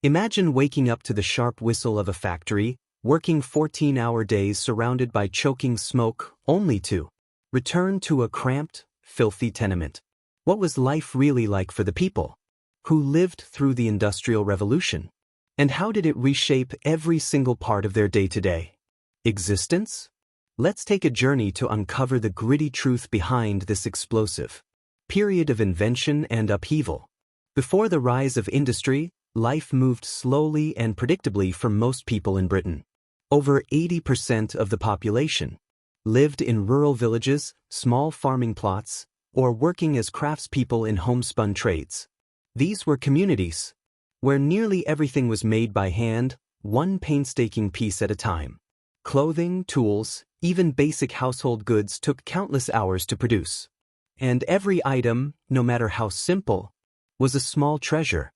Imagine waking up to the sharp whistle of a factory, working 14-hour days surrounded by choking smoke, only to return to a cramped, filthy tenement. What was life really like for the people who lived through the Industrial Revolution? And how did it reshape every single part of their day-to-day existence? Let's take a journey to uncover the gritty truth behind this explosive period of invention and upheaval. Before the rise of industry, life moved slowly and predictably for most people in Britain. Over 80% of the population lived in rural villages, small farming plots, or working as craftspeople in homespun trades. These were communities where nearly everything was made by hand, one painstaking piece at a time. Clothing, tools, even basic household goods took countless hours to produce. And every item, no matter how simple, was a small treasure.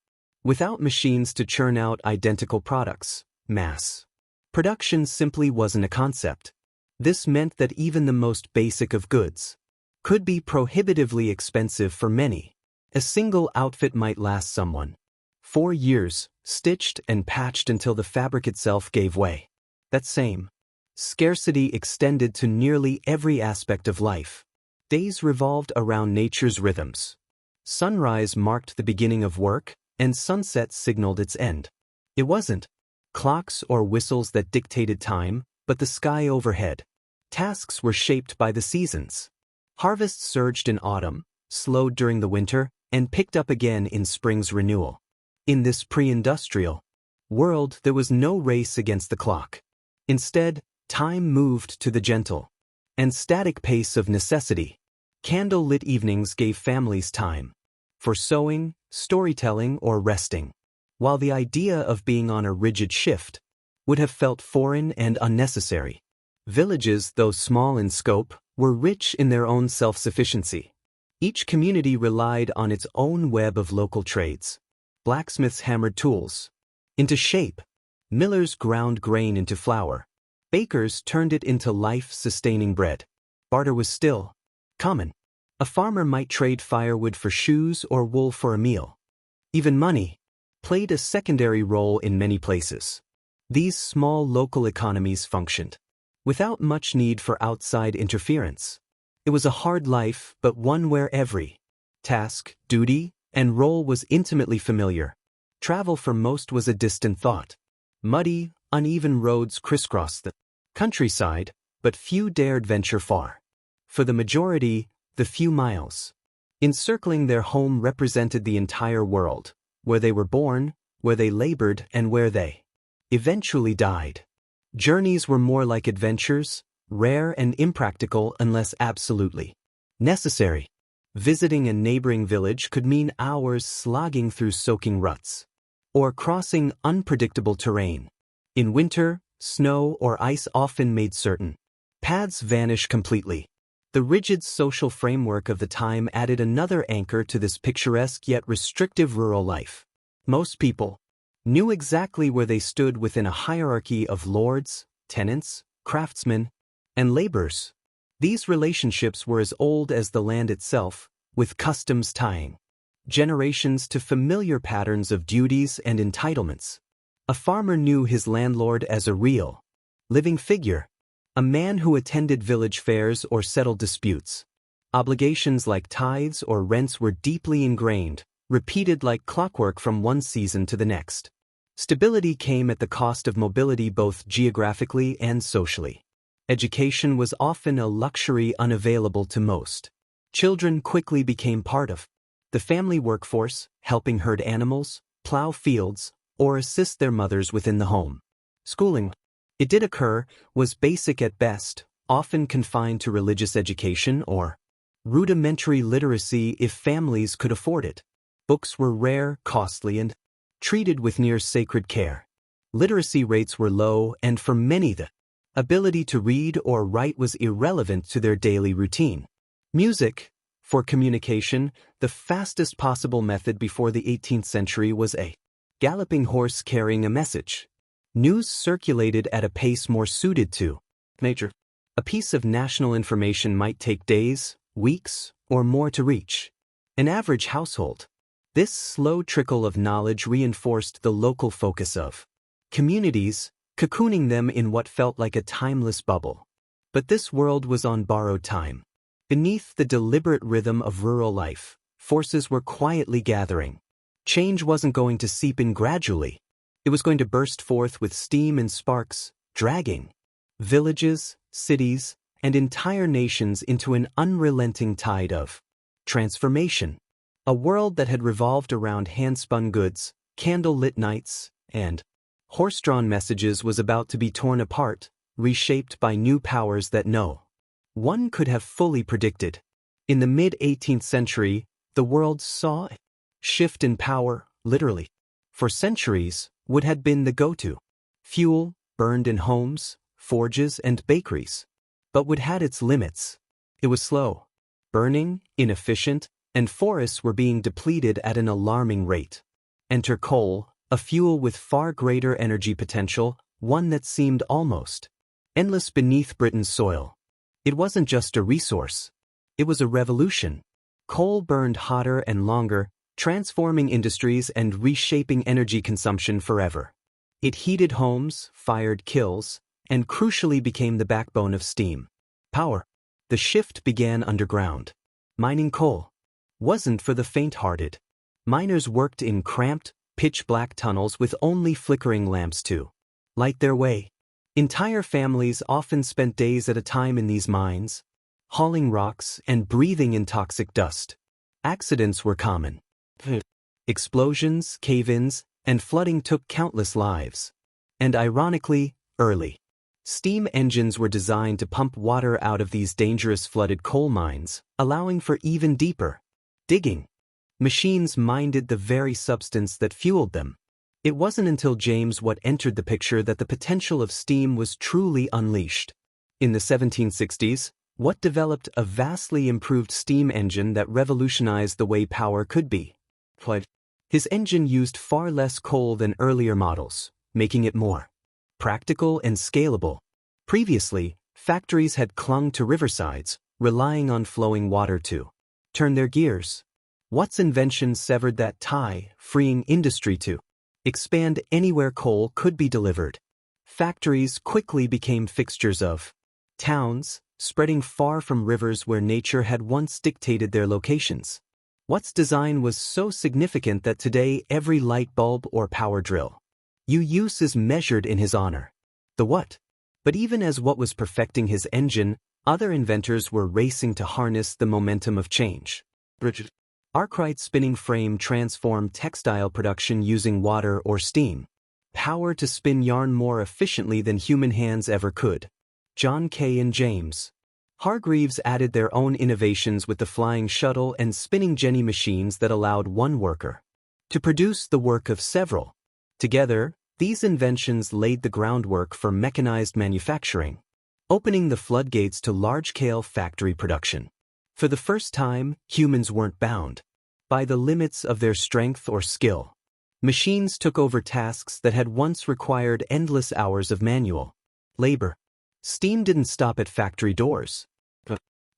Without machines to churn out identical products, mass production simply wasn't a concept. This meant that even the most basic of goods could be prohibitively expensive for many. A single outfit might last someone 4 years, stitched and patched until the fabric itself gave way. That same scarcity extended to nearly every aspect of life. Days revolved around nature's rhythms. Sunrise marked the beginning of work, and sunset signaled its end. It wasn't clocks or whistles that dictated time, but the sky overhead. Tasks were shaped by the seasons. Harvests surged in autumn, slowed during the winter, and picked up again in spring's renewal. In this pre-industrial world, there was no race against the clock. Instead, time moved to the gentle and static pace of necessity. Candle-lit evenings gave families time for sewing, storytelling, or resting, while the idea of being on a rigid shift would have felt foreign and unnecessary. Villages, though small in scope, were rich in their own self-sufficiency. Each community relied on its own web of local trades. Blacksmiths hammered tools into shape. Millers ground grain into flour. Bakers turned it into life-sustaining bread. Barter was still common. A farmer might trade firewood for shoes or wool for a meal. Even money played a secondary role in many places. These small local economies functioned without much need for outside interference. It was a hard life, but one where every task, duty, and role was intimately familiar. Travel for most was a distant thought. Muddy, uneven roads crisscrossed the countryside, but few dared venture far. For the majority, the few miles encircling their home represented the entire world, where they were born, where they labored, and where they eventually died. Journeys were more like adventures, rare and impractical unless absolutely necessary. Visiting a neighboring village could mean hours slogging through soaking ruts, or crossing unpredictable terrain. In winter, snow or ice often made certain paths vanish completely. The rigid social framework of the time added another anchor to this picturesque yet restrictive rural life. Most people knew exactly where they stood within a hierarchy of lords, tenants, craftsmen, and laborers. These relationships were as old as the land itself, with customs tying generations to familiar patterns of duties and entitlements. A farmer knew his landlord as a real, living figure, a man who attended village fairs or settled disputes. Obligations like tithes or rents were deeply ingrained, repeated like clockwork from one season to the next. Stability came at the cost of mobility both geographically and socially. Education was often a luxury unavailable to most. Children quickly became part of the family workforce, helping herd animals, plow fields, or assist their mothers within the home. Schooling, it did occur, was basic at best, often confined to religious education or rudimentary literacy if families could afford it. Books were rare, costly, and treated with near sacred care. Literacy rates were low, and for many the ability to read or write was irrelevant to their daily routine. Music, for communication, the fastest possible method before the 18th century, was a galloping horse carrying a message. News circulated at a pace more suited to nature. A piece of national information might take days, weeks, or more to reach an average household. This slow trickle of knowledge reinforced the local focus of communities, cocooning them in what felt like a timeless bubble. But this world was on borrowed time. Beneath the deliberate rhythm of rural life, forces were quietly gathering. Change wasn't going to seep in gradually. It was going to burst forth with steam and sparks, dragging villages, cities, and entire nations into an unrelenting tide of transformation. A world that had revolved around hand-spun goods, candle-lit nights, and horse-drawn messages was about to be torn apart, reshaped by new powers that no one could have fully predicted. In the mid-18th century, the world saw a shift in power, literally. For centuries, wood had been the go-to fuel, burned in homes, forges, and bakeries. But wood had its limits. It was slow, burning, inefficient, and forests were being depleted at an alarming rate. Enter coal, a fuel with far greater energy potential, one that seemed almost endless beneath Britain's soil. It wasn't just a resource. It was a revolution. Coal burned hotter and longer, transforming industries and reshaping energy consumption forever. It heated homes, fired kilns, and crucially became the backbone of steam power. The shift began underground. Mining coal wasn't for the faint-hearted. Miners worked in cramped, pitch-black tunnels with only flickering lamps to light their way. Entire families often spent days at a time in these mines, hauling rocks and breathing in toxic dust. Accidents were common. Explosions, cave-ins, and flooding took countless lives. And ironically, early steam engines were designed to pump water out of these dangerous flooded coal mines, allowing for even deeper digging. Machines mined the very substance that fueled them. It wasn't until James Watt entered the picture that the potential of steam was truly unleashed. In the 1760s, Watt developed a vastly improved steam engine that revolutionized the way power could be. His engine used far less coal than earlier models, making it more practical and scalable. Previously, factories had clung to riversides, relying on flowing water to turn their gears. Watt's invention severed that tie, freeing industry to expand anywhere coal could be delivered. Factories quickly became fixtures of towns, spreading far from rivers where nature had once dictated their locations. Watt's design was so significant that today every light bulb or power drill you use is measured in his honor. The Watt. But even as Watt was perfecting his engine, other inventors were racing to harness the momentum of change. Arkwright's spinning frame transformed textile production using water or steam power to spin yarn more efficiently than human hands ever could. John Kay and James Hargreaves added their own innovations with the flying shuttle and spinning jenny machines that allowed one worker to produce the work of several. Together, these inventions laid the groundwork for mechanized manufacturing, opening the floodgates to large-scale factory production. For the first time, humans weren't bound by the limits of their strength or skill. Machines took over tasks that had once required endless hours of manual labor. Steam didn't stop at factory doors.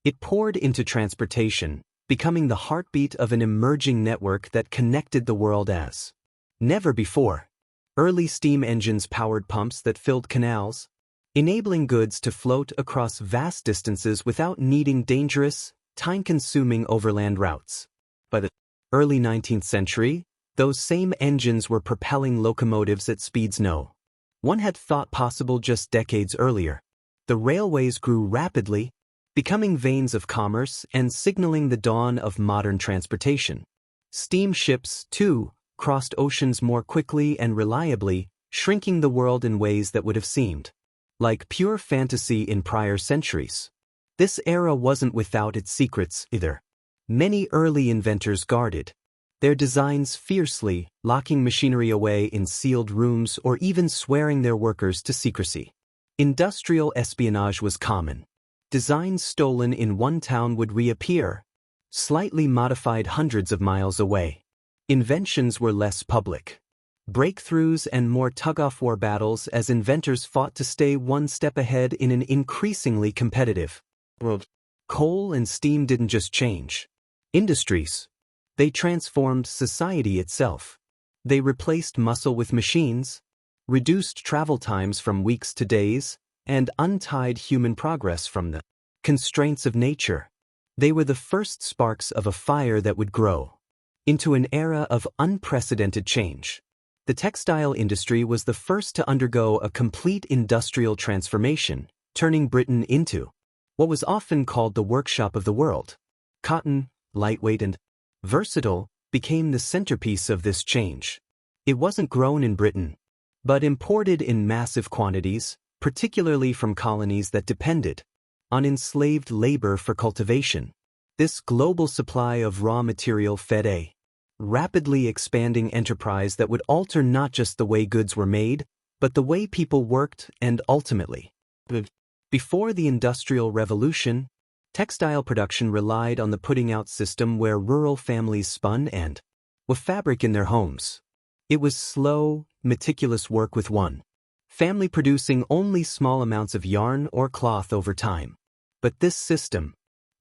It poured into transportation, becoming the heartbeat of an emerging network that connected the world as never before. Early steam engines powered pumps that filled canals, enabling goods to float across vast distances without needing dangerous, time-consuming overland routes. By the early 19th century, those same engines were propelling locomotives at speeds no one had thought possible just decades earlier. The railways grew rapidly, becoming veins of commerce and signaling the dawn of modern transportation. Steamships, too, crossed oceans more quickly and reliably, shrinking the world in ways that would have seemed like pure fantasy in prior centuries. This era wasn't without its secrets either. Many early inventors guarded their designs fiercely, locking machinery away in sealed rooms or even swearing their workers to secrecy. Industrial espionage was common. Designs stolen in one town would reappear, slightly modified hundreds of miles away. Inventions were less public. Breakthroughs and more tug-of-war battles as inventors fought to stay one step ahead in an increasingly competitive world. Coal and steam didn't just change industries. They transformed society itself. They replaced muscle with machines, reduced travel times from weeks to days, and untied human progress from the constraints of nature. They were the first sparks of a fire that would grow into an era of unprecedented change. The textile industry was the first to undergo a complete industrial transformation, turning Britain into what was often called the workshop of the world. Cotton, lightweight and versatile, became the centerpiece of this change. It wasn't grown in Britain, but imported in massive quantities, particularly from colonies that depended on enslaved labor for cultivation. This global supply of raw material fed a rapidly expanding enterprise that would alter not just the way goods were made, but the way people worked and ultimately lived. Before the Industrial Revolution, textile production relied on the putting-out system where rural families spun and wove fabric in their homes. It was slow, meticulous work with one family producing only small amounts of yarn or cloth over time. But this system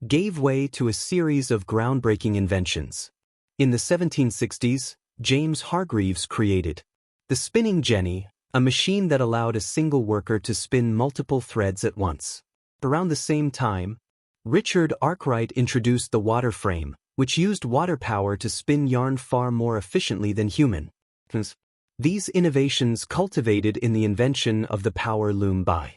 gave way to a series of groundbreaking inventions. In the 1760s, James Hargreaves created the spinning jenny, a machine that allowed a single worker to spin multiple threads at once. Around the same time, Richard Arkwright introduced the water frame, which used water power to spin yarn far more efficiently than human. These innovations culminated in the invention of the power loom by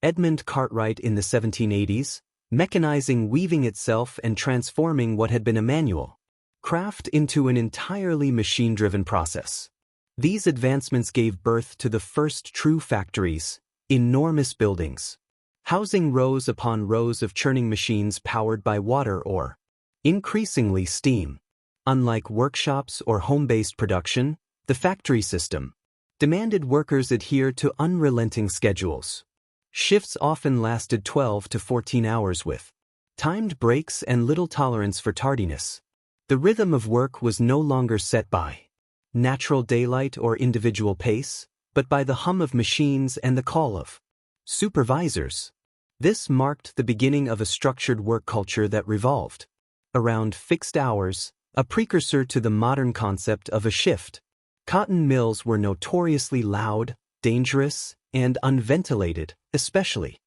Edmund Cartwright in the 1780s, mechanizing weaving itself and transforming what had been a manual craft into an entirely machine-driven process. These advancements gave birth to the first true factories, enormous buildings, housing rows upon rows of churning machines powered by water or, increasingly, steam. Unlike workshops or home-based production, the factory system demanded workers adhere to unrelenting schedules. Shifts often lasted 12 to 14 hours with timed breaks and little tolerance for tardiness. The rhythm of work was no longer set by natural daylight or individual pace, but by the hum of machines and the call of supervisors. This marked the beginning of a structured work culture that revolved around fixed hours, a precursor to the modern concept of a shift. Cotton mills were notoriously loud, dangerous, and unventilated, especially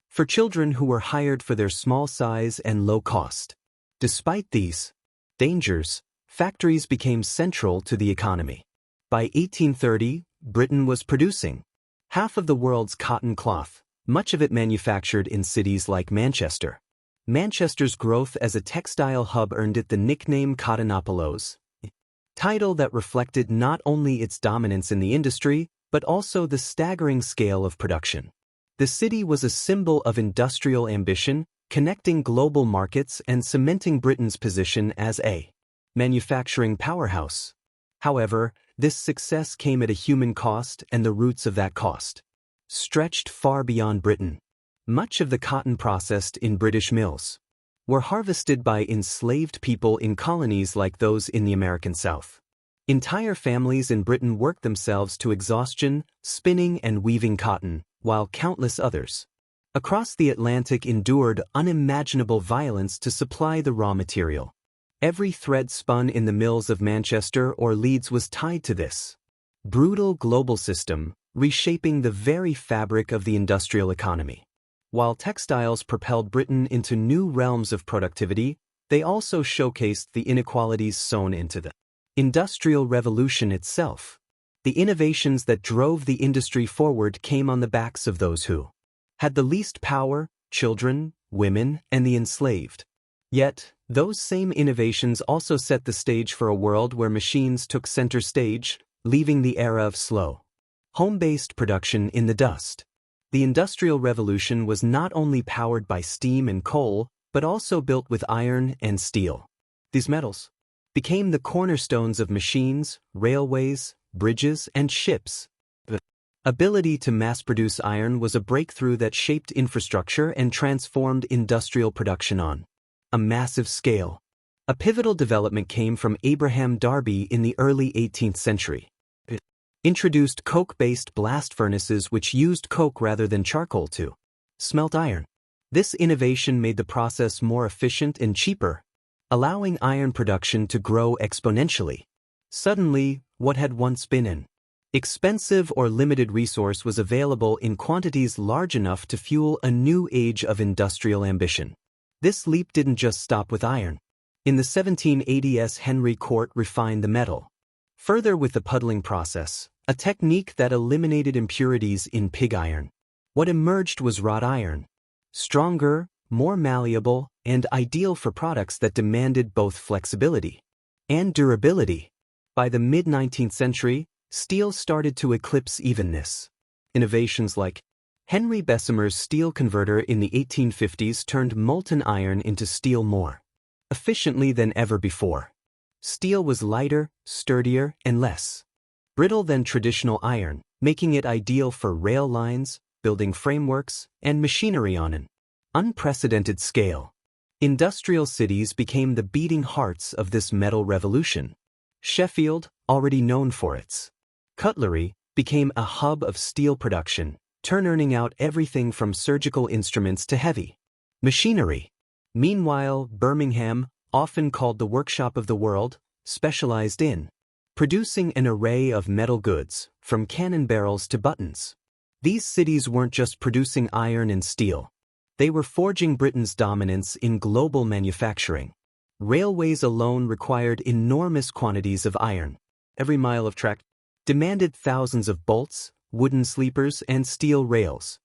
for children who were hired for their small size and low cost. Despite these dangers, factories became central to the economy. By 1830, Britain was producing half of the world's cotton cloth, much of it manufactured in cities like Manchester. Manchester's growth as a textile hub earned it the nickname Cottonopolis, a title that reflected not only its dominance in the industry, but also the staggering scale of production. The city was a symbol of industrial ambition, connecting global markets and cementing Britain's position as a manufacturing powerhouse. However, this success came at a human cost, and the roots of that cost stretched far beyond Britain. Much of the cotton processed in British mills were harvested by enslaved people in colonies like those in the American South. Entire families in Britain worked themselves to exhaustion, spinning and weaving cotton, while countless others across the Atlantic endured unimaginable violence to supply the raw material. Every thread spun in the mills of Manchester or Leeds was tied to this brutal global system, reshaping the very fabric of the industrial economy. While textiles propelled Britain into new realms of productivity, they also showcased the inequalities sown into the Industrial Revolution itself. The innovations that drove the industry forward came on the backs of those who had the least power: children, women, and the enslaved. Yet, those same innovations also set the stage for a world where machines took center stage, leaving the era of slow, home-based production in the dust. The Industrial Revolution was not only powered by steam and coal, but also built with iron and steel. These metals became the cornerstones of machines, railways, bridges, and ships. The ability to mass-produce iron was a breakthrough that shaped infrastructure and transformed industrial production on a massive scale. A pivotal development came from Abraham Darby in the early 18th century. It introduced coke-based blast furnaces which used coke rather than charcoal to smelt iron. This innovation made the process more efficient and cheaper, allowing iron production to grow exponentially. Suddenly, what had once been an expensive or limited resource was available in quantities large enough to fuel a new age of industrial ambition. This leap didn't just stop with iron. In the 1780s, Henry Court refined the metal further with the puddling process, a technique that eliminated impurities in pig iron. What emerged was wrought iron, stronger, more malleable, and ideal for products that demanded both flexibility and durability. By the mid-19th century, steel started to eclipse even this. Innovations like Henry Bessemer's steel converter in the 1850s turned molten iron into steel more efficiently than ever before. Steel was lighter, sturdier, and less brittle than traditional iron, making it ideal for rail lines, building frameworks, and machinery on an unprecedented scale. Industrial cities became the beating hearts of this metal revolution. Sheffield, already known for its cutlery, became a hub of steel production, turning out everything from surgical instruments to heavy machinery. Meanwhile, Birmingham, often called the workshop of the world, specialized in producing an array of metal goods, from cannon barrels to buttons. These cities weren't just producing iron and steel. They were forging Britain's dominance in global manufacturing. Railways alone required enormous quantities of iron. Every mile of track demanded thousands of bolts, wooden sleepers, and steel rails.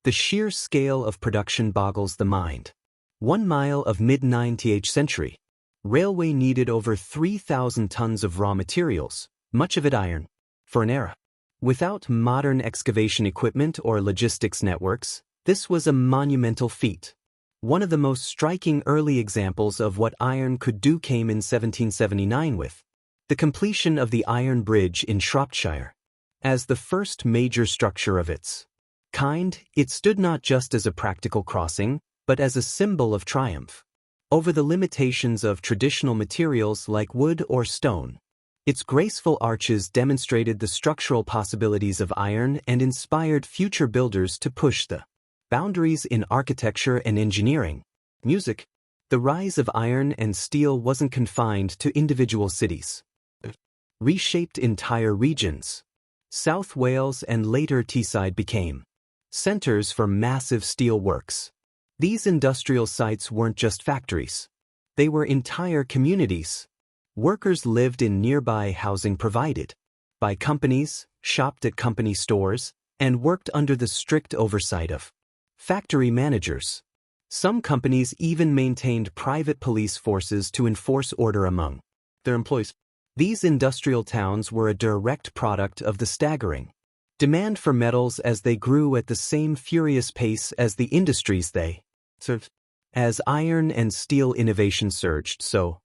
The sheer scale of production boggles the mind. 1 mile of mid-19th century railway needed over 3,000 tons of raw materials, much of it iron, for an era. Without modern excavation equipment or logistics networks, this was a monumental feat. One of the most striking early examples of what iron could do came in 1779 with the completion of the Iron Bridge in Shropshire. As the first major structure of its kind, it stood not just as a practical crossing, but as a symbol of triumph over the limitations of traditional materials like wood or stone. Its graceful arches demonstrated the structural possibilities of iron and inspired future builders to push the boundaries in architecture and engineering. Music. The rise of iron and steel wasn't confined to individual cities. It reshaped entire regions. South Wales and later Teesside became centers for massive steel works. These industrial sites weren't just factories. They were entire communities. Workers lived in nearby housing provided by companies, shopped at company stores, and worked under the strict oversight of factory managers. Some companies even maintained private police forces to enforce order among their employees. These industrial towns were a direct product of the staggering demand for metals as they grew at the same furious pace as the industries they served. As iron and steel innovation surged, so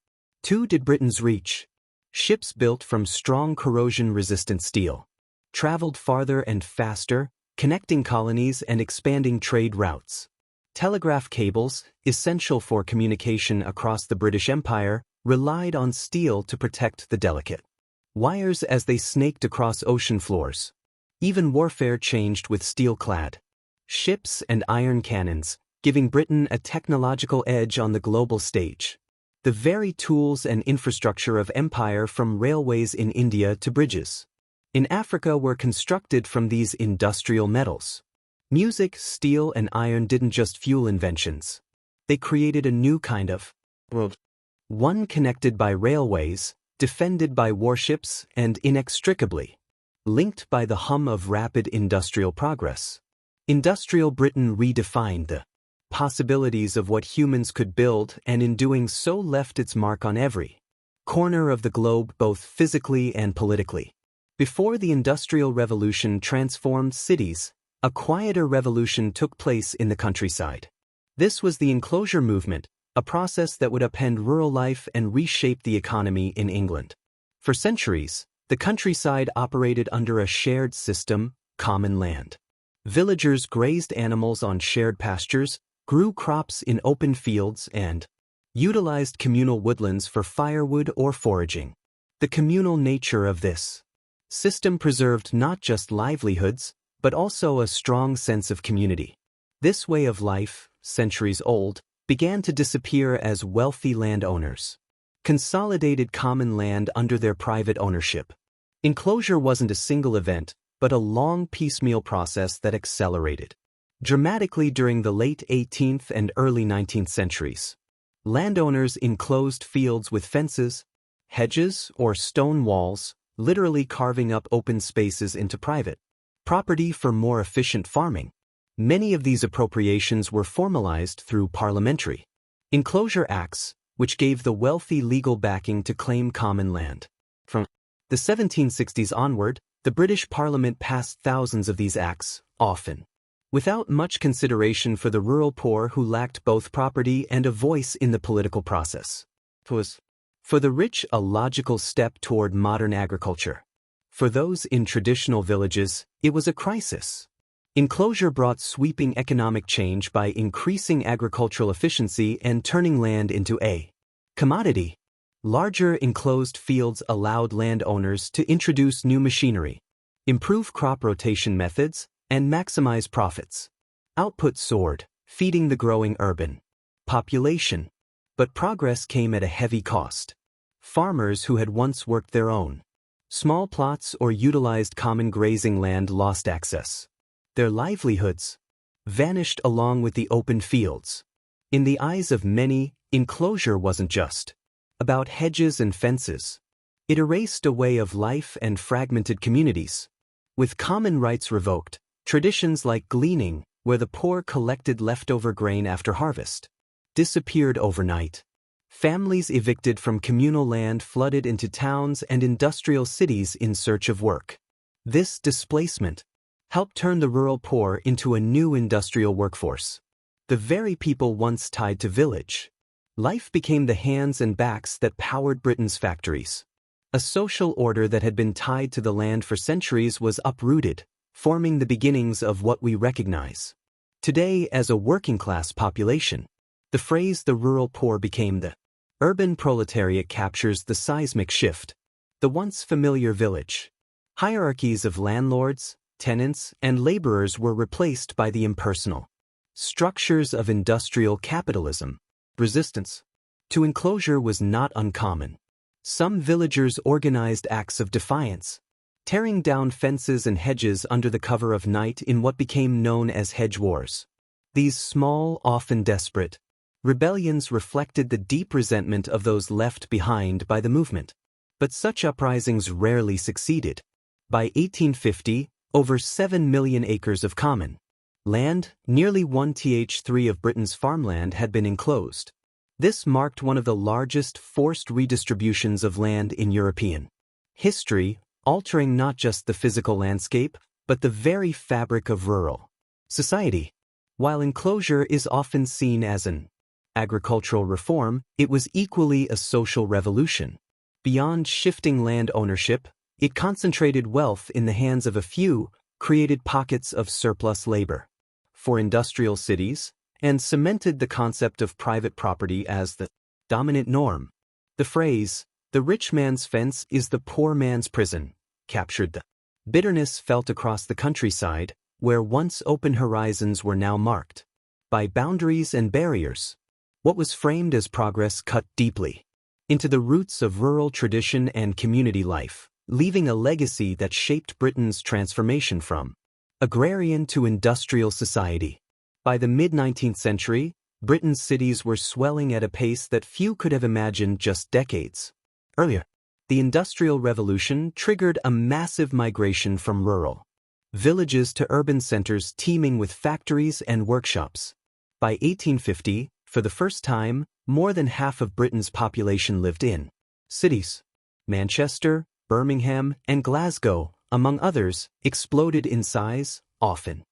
too did Britain's reach. Ships built from strong corrosion-resistant steel traveled farther and faster, connecting colonies and expanding trade routes. Telegraph cables, essential for communication across the British Empire, relied on steel to protect the delicate wires as they snaked across ocean floors. Even warfare changed with steel-clad ships and iron cannons, giving Britain a technological edge on the global stage. The very tools and infrastructure of empire, from railways in India to bridges in Africa, were constructed from these industrial metals. Music, steel, and iron didn't just fuel inventions. They created a new kind of world. One connected by railways, defended by warships, and inextricably linked by the hum of rapid industrial progress. Industrial Britain redefined the possibilities of what humans could build, and in doing so left its mark on every corner of the globe, both physically and politically. Before the Industrial Revolution transformed cities, a quieter revolution took place in the countryside. This was the enclosure movement, a process that would upend rural life and reshape the economy in England. For centuries, the countryside operated under a shared system, common land. Villagers grazed animals on shared pastures, grew crops in open fields, and utilized communal woodlands for firewood or foraging. The communal nature of this system preserved not just livelihoods, but also a strong sense of community. This way of life, centuries old, began to disappear as wealthy landowners consolidated common land under their private ownership. Enclosure wasn't a single event, but a long piecemeal process that accelerated dramatically during the late 18th and early 19th centuries. Landowners enclosed fields with fences, hedges, or stone walls, literally carving up open spaces into private property for more efficient farming. Many of these appropriations were formalized through parliamentary enclosure acts, which gave the wealthy legal backing to claim common land. From the 1760s onward, the British Parliament passed thousands of these acts, often without much consideration for the rural poor who lacked both property and a voice in the political process. It was, for the rich, a logical step toward modern agriculture. For those in traditional villages, it was a crisis. Enclosure brought sweeping economic change by increasing agricultural efficiency and turning land into a commodity. Larger enclosed fields allowed landowners to introduce new machinery, improve crop rotation methods, and maximize profits. Output soared, feeding the growing urban population. But progress came at a heavy cost. Farmers who had once worked their own small plots or utilized common grazing land lost access. Their livelihoods vanished along with the open fields. In the eyes of many, enclosure wasn't just about hedges and fences. It erased a way of life and fragmented communities. With common rights revoked, traditions like gleaning, where the poor collected leftover grain after harvest, disappeared overnight. Families evicted from communal land flooded into towns and industrial cities in search of work. This displacement helped turn the rural poor into a new industrial workforce. The very people once tied to village life became the hands and backs that powered Britain's factories. A social order that had been tied to the land for centuries was uprooted, forming the beginnings of what we recognize today as a working-class population. The phrase "the rural poor" became the urban proletariat captures the seismic shift. The once familiar village hierarchies of landlords, tenants, and laborers were replaced by the impersonal structures of industrial capitalism. Resistance to enclosure was not uncommon. Some villagers organized acts of defiance, tearing down fences and hedges under the cover of night in what became known as hedge wars. These small, often desperate, rebellions reflected the deep resentment of those left behind by the movement. But such uprisings rarely succeeded. By 1850, over 7 million acres of common land, nearly 1/3 of Britain's farmland, had been enclosed. This marked one of the largest forced redistributions of land in European history, altering not just the physical landscape, but the very fabric of rural society. While enclosure is often seen as an agricultural reform, it was equally a social revolution. Beyond shifting land ownership, it concentrated wealth in the hands of a few, created pockets of surplus labor for industrial cities, and cemented the concept of private property as the dominant norm. The phrase, "the rich man's fence is the poor man's prison," captured the bitterness felt across the countryside, where once open horizons were now marked by boundaries and barriers. What was framed as progress cut deeply into the roots of rural tradition and community life, leaving a legacy that shaped Britain's transformation from agrarian to industrial society. By the mid-19th century, Britain's cities were swelling at a pace that few could have imagined just decades earlier. The Industrial Revolution triggered a massive migration from rural villages to urban centers teeming with factories and workshops. By 1850, for the first time, more than half of Britain's population lived in cities. Manchester, Birmingham, and Glasgow, among others, exploded in size, often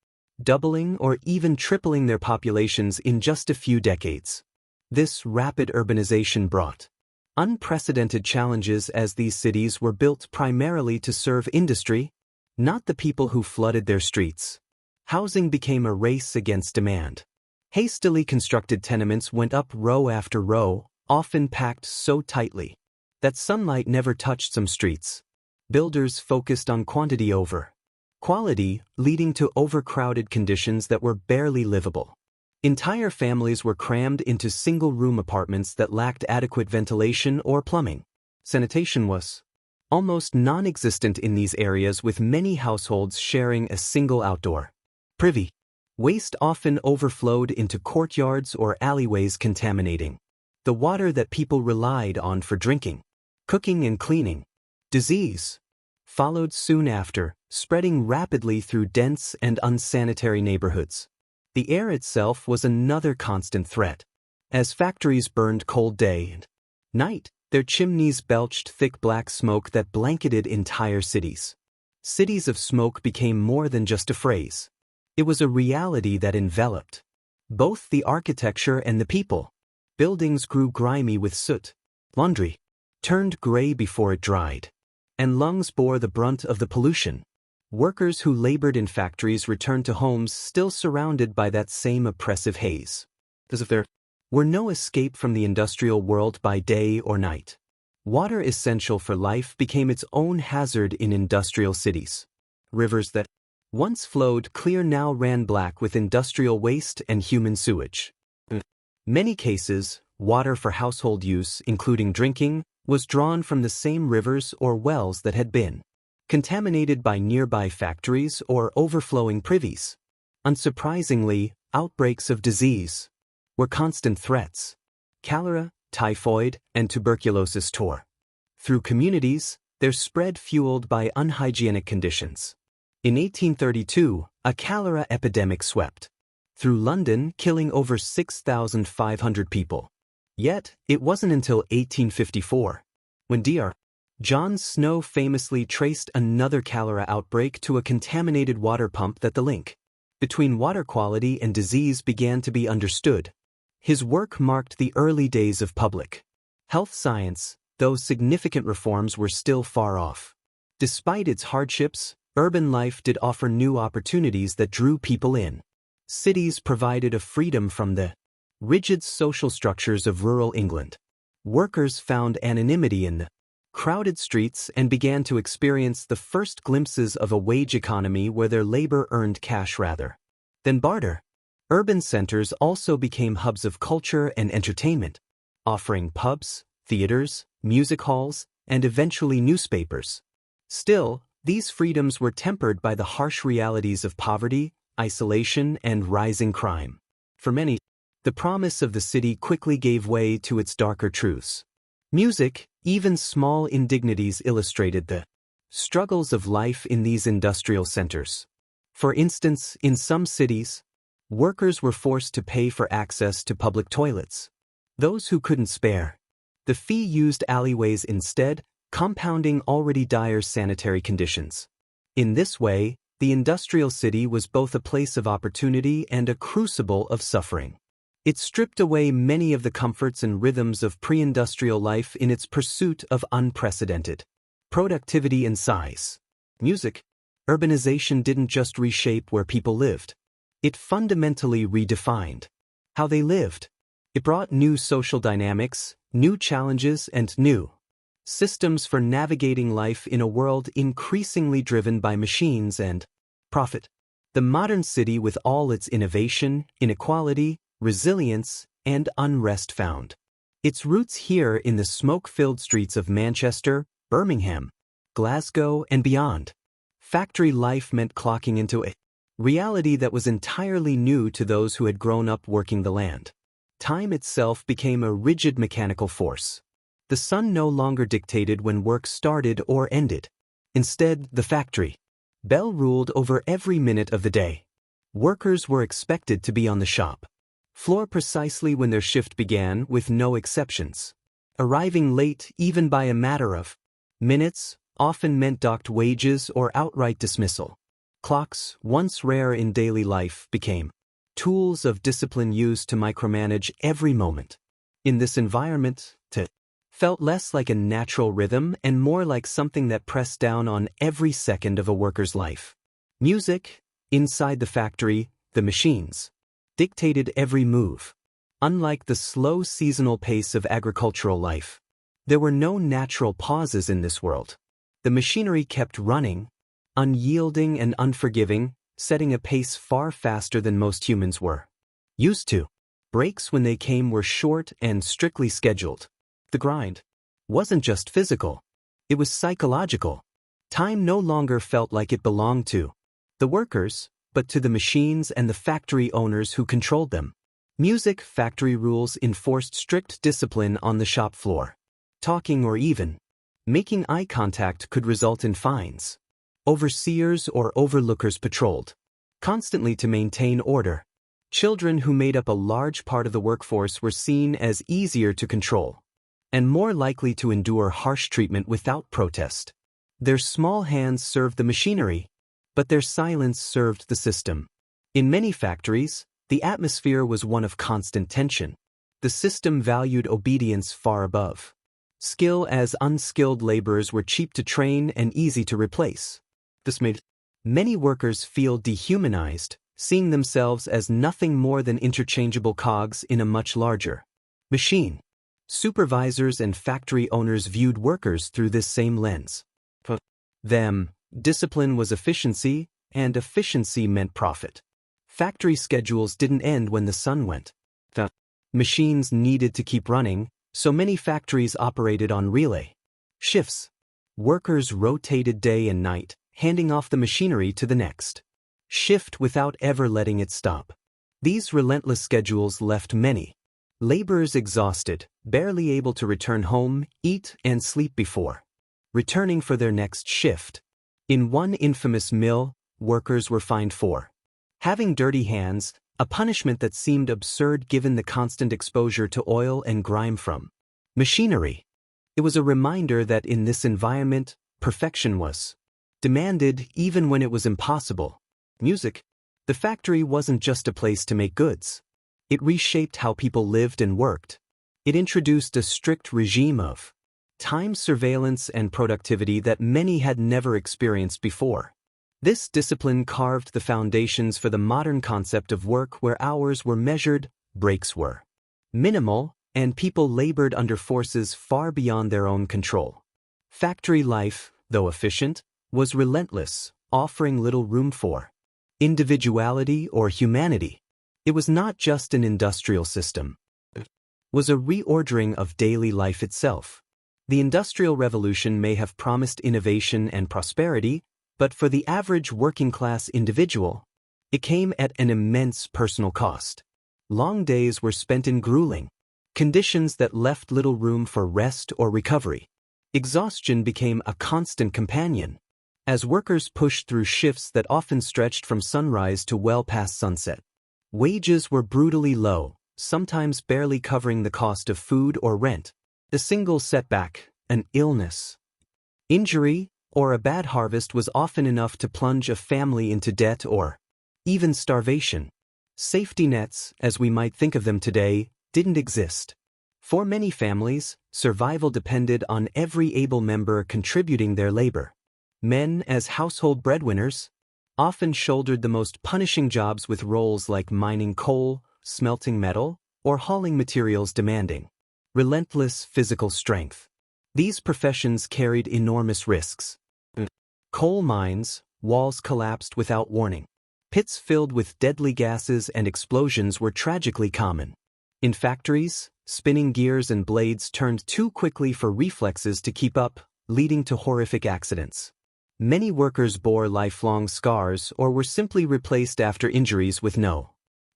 doubling or even tripling their populations in just a few decades. This rapid urbanization brought unprecedented challenges as these cities were built primarily to serve industry, not the people who flooded their streets. Housing became a race against demand. Hastily constructed tenements went up row after row, often packed so tightly that sunlight never touched some streets. Builders focused on quantity over quality, leading to overcrowded conditions that were barely livable. Entire families were crammed into single-room apartments that lacked adequate ventilation or plumbing. Sanitation was almost non-existent in these areas, with many households sharing a single outdoor privy. Waste often overflowed into courtyards or alleyways, contaminating the water that people relied on for drinking, cooking, and cleaning. Disease followed soon after, spreading rapidly through dense and unsanitary neighborhoods. The air itself was another constant threat. As factories burned cold day and night, their chimneys belched thick black smoke that blanketed entire cities. Cities of smoke became more than just a phrase. It was a reality that enveloped both the architecture and the people. Buildings grew grimy with soot. Laundry turned gray before it dried. And lungs bore the brunt of the pollution. Workers who labored in factories returned to homes still surrounded by that same oppressive haze, as if there were no escape from the industrial world by day or night. Water essential for life became its own hazard in industrial cities. Rivers that once flowed clear now ran black with industrial waste and human sewage. In many cases, water for household use, including drinking, was drawn from the same rivers or wells that had been contaminated by nearby factories or overflowing privies. Unsurprisingly, outbreaks of disease were constant threats. Cholera, typhoid, and tuberculosis tore through communities, their spread fueled by unhygienic conditions. In 1832, a cholera epidemic swept through London, killing over 6,500 people. Yet, it wasn't until 1854, when Dr. John Snow famously traced another cholera outbreak to a contaminated water pump, that the link between water quality and disease began to be understood. His work marked the early days of public health science, though significant reforms were still far off. Despite its hardships, urban life did offer new opportunities that drew people in. Cities provided a freedom from the rigid social structures of rural England. Workers found anonymity in the crowded streets and began to experience the first glimpses of a wage economy where their labor earned cash rather than barter. Urban centers also became hubs of culture and entertainment, offering pubs, theaters, music halls, and eventually newspapers. Still, these freedoms were tempered by the harsh realities of poverty, isolation, and rising crime. For many, the promise of the city quickly gave way to its darker truths. Music, even small indignities, illustrated the struggles of life in these industrial centers. For instance, in some cities, workers were forced to pay for access to public toilets. Those who couldn't spare the fee used alleyways instead, compounding already dire sanitary conditions. In this way, the industrial city was both a place of opportunity and a crucible of suffering. It stripped away many of the comforts and rhythms of pre-industrial life in its pursuit of unprecedented productivity and size. Music. Urbanization didn't just reshape where people lived. It fundamentally redefined how they lived. It brought new social dynamics, new challenges, and new systems for navigating life in a world increasingly driven by machines and profit. The modern city, with all its innovation, inequality, resilience, and unrest, found its roots here in the smoke-filled streets of Manchester, Birmingham, Glasgow, and beyond. Factory life meant clocking into a reality that was entirely new to those who had grown up working the land. Time itself became a rigid mechanical force. The sun no longer dictated when work started or ended. Instead, the factory bell ruled over every minute of the day. Workers were expected to be on the shop floor precisely when their shift began, with no exceptions. Arriving late, even by a matter of minutes, often meant docked wages or outright dismissal. Clocks, once rare in daily life, became tools of discipline used to micromanage every moment. In this environment, it felt less like a natural rhythm and more like something that pressed down on every second of a worker's life. Music, inside the factory, the machines, dictated every move. Unlike the slow seasonal pace of agricultural life, there were no natural pauses in this world. The machinery kept running, unyielding and unforgiving, setting a pace far faster than most humans were Used to. Breaks when they came were short and strictly scheduled. The grind wasn't just physical. It was psychological. Time no longer felt like it belonged to the workers, but to the machines and the factory owners who controlled them. Music factory rules enforced strict discipline on the shop floor. Talking or even making eye contact could result in fines. Overseers or overlookers patrolled constantly to maintain order. Children who made up a large part of the workforce were seen as easier to control and more likely to endure harsh treatment without protest. Their small hands served the machinery, but their silence served the system. In many factories, the atmosphere was one of constant tension. The system valued obedience far above skill, as unskilled laborers were cheap to train and easy to replace. This made many workers feel dehumanized, seeing themselves as nothing more than interchangeable cogs in a much larger machine. Supervisors and factory owners viewed workers through this same lens. For them, discipline was efficiency, and efficiency meant profit. Factory schedules didn't end when the sun went. The machines needed to keep running, so many factories operated on relay shifts. Workers rotated day and night, handing off the machinery to the next shift without ever letting it stop. These relentless schedules left many laborers exhausted, barely able to return home, eat, and sleep before returning for their next shift. In one infamous mill, workers were fined for having dirty hands, a punishment that seemed absurd given the constant exposure to oil and grime from machinery. It was a reminder that in this environment, perfection was demanded even when it was impossible. Music. The factory wasn't just a place to make goods. It reshaped how people lived and worked. It introduced a strict regime of time surveillance and productivity that many had never experienced before. This discipline carved the foundations for the modern concept of work, where hours were measured, breaks were minimal, and people labored under forces far beyond their own control. Factory life, though efficient, was relentless, offering little room for individuality or humanity. It was not just an industrial system. It was a reordering of daily life itself. The Industrial Revolution may have promised innovation and prosperity, but for the average working-class individual, it came at an immense personal cost. Long days were spent in grueling conditions that left little room for rest or recovery. Exhaustion became a constant companion as workers pushed through shifts that often stretched from sunrise to well past sunset. Wages were brutally low, sometimes barely covering the cost of food or rent. A single setback, an illness, injury, or a bad harvest was often enough to plunge a family into debt or even starvation. Safety nets, as we might think of them today, didn't exist. For many families, survival depended on every able member contributing their labor. Men, as household breadwinners, often shouldered the most punishing jobs, with roles like mining coal, smelting metal, or hauling materials demanding relentless physical strength. These professions carried enormous risks. Coal mines, walls collapsed without warning. Pits filled with deadly gases and explosions were tragically common. In factories, spinning gears and blades turned too quickly for reflexes to keep up, leading to horrific accidents. Many workers bore lifelong scars or were simply replaced after injuries with no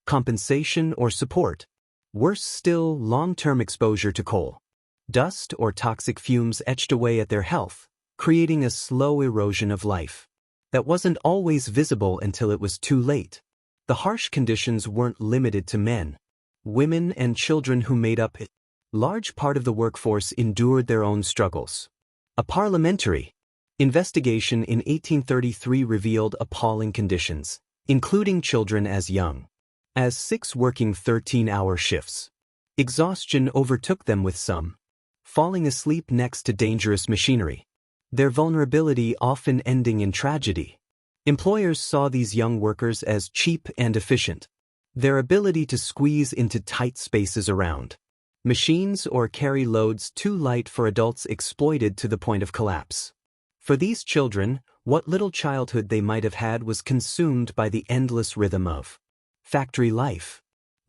compensation or support. Worse still, long-term exposure to coal dust or toxic fumes etched away at their health, creating a slow erosion of life that wasn't always visible until it was too late. The harsh conditions weren't limited to men. Women and children who made up a large part of the workforce endured their own struggles. A parliamentary investigation in 1833 revealed appalling conditions, including children as young as 6 working 13-hour shifts. Exhaustion overtook them, with some falling asleep next to dangerous machinery, their vulnerability often ending in tragedy. Employers saw these young workers as cheap and efficient. Their ability to squeeze into tight spaces around machines or carry loads too light for adults exploited to the point of collapse. For these children, what little childhood they might have had was consumed by the endless rhythm of factory life.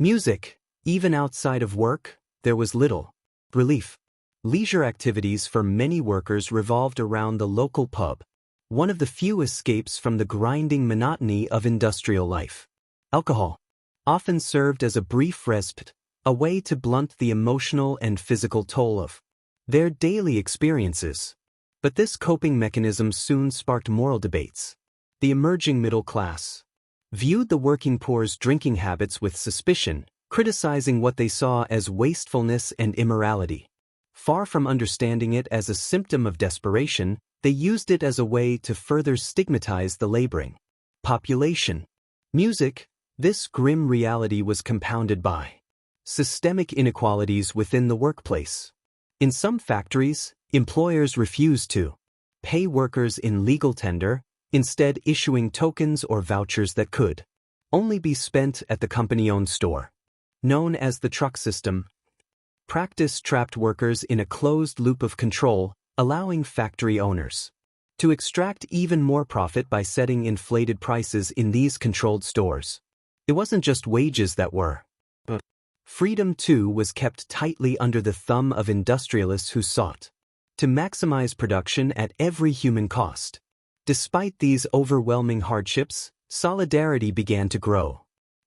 Music, even outside of work, there was little relief. Leisure activities for many workers revolved around the local pub, one of the few escapes from the grinding monotony of industrial life. Alcohol often served as a brief respite, a way to blunt the emotional and physical toll of their daily experiences. But this coping mechanism soon sparked moral debates. The emerging middle class viewed the working poor's drinking habits with suspicion, criticizing what they saw as wastefulness and immorality. Far from understanding it as a symptom of desperation, they used it as a way to further stigmatize the laboring population. Music, this grim reality was compounded by systemic inequalities within the workplace. In some factories, employers refused to pay workers in legal tender, instead issuing tokens or vouchers that could only be spent at the company-owned store. Known as the truck system, practice trapped workers in a closed loop of control, allowing factory owners to extract even more profit by setting inflated prices in these controlled stores. It wasn't just wages that were, but freedom too was kept tightly under the thumb of industrialists who sought to maximize production at every human cost. Despite these overwhelming hardships, solidarity began to grow.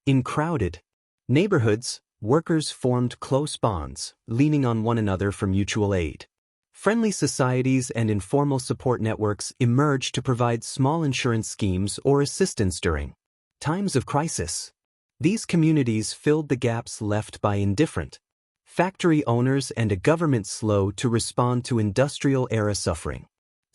In crowded neighborhoods, workers formed close bonds, leaning on one another for mutual aid. Friendly societies and informal support networks emerged to provide small insurance schemes or assistance during times of crisis. These communities filled the gaps left by indifferent factory owners and a government slow to respond to industrial-era suffering.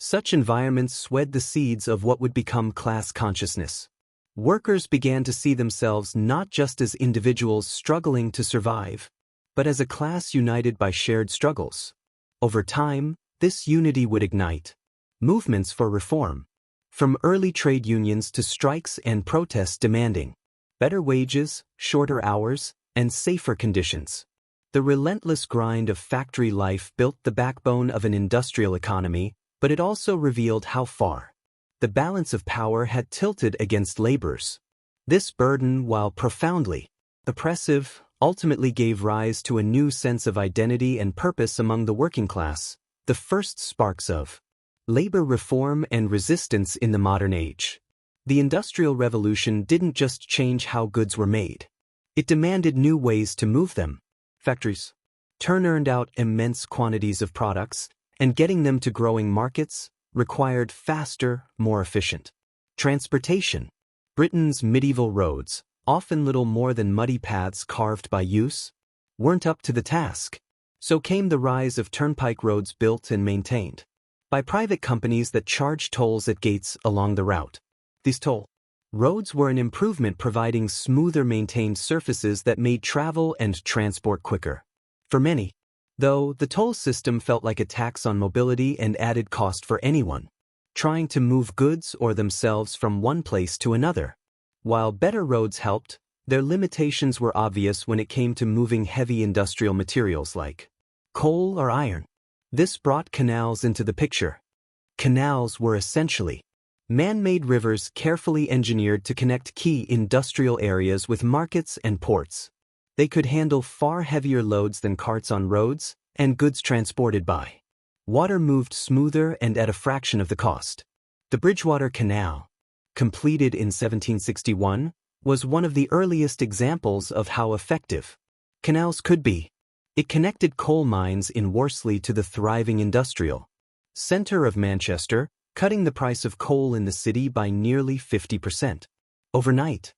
Such environments sowed the seeds of what would become class consciousness. Workers began to see themselves not just as individuals struggling to survive, but as a class united by shared struggles. Over time, this unity would ignite movements for reform, from early trade unions to strikes and protests demanding better wages, shorter hours, and safer conditions. The relentless grind of factory life built the backbone of an industrial economy, but it also revealed how far the balance of power had tilted against laborers. This burden, while profoundly oppressive, ultimately gave rise to a new sense of identity and purpose among the working class, the first sparks of labor reform and resistance in the modern age. The Industrial Revolution didn't just change how goods were made. It demanded new ways to move them. Factories turned out immense quantities of products, and getting them to growing markets required faster, more efficient transportation. Britain's medieval roads, often little more than muddy paths carved by use, weren't up to the task. So came the rise of turnpike roads built and maintained by private companies that charged tolls at gates along the route. These toll roads were an improvement, providing smoother maintained surfaces that made travel and transport quicker. For many, though, the toll system felt like a tax on mobility and added cost for anyone trying to move goods or themselves from one place to another. While better roads helped, their limitations were obvious when it came to moving heavy industrial materials like coal or iron. This brought canals into the picture. Canals were essentially man-made rivers carefully engineered to connect key industrial areas with markets and ports. They could handle far heavier loads than carts on roads, and goods transported by water moved smoother and at a fraction of the cost. The Bridgewater Canal, completed in 1761, was one of the earliest examples of how effective canals could be. It connected coal mines in Worsley to the thriving industrial center of Manchester, cutting the price of coal in the city by nearly 50%. Overnight,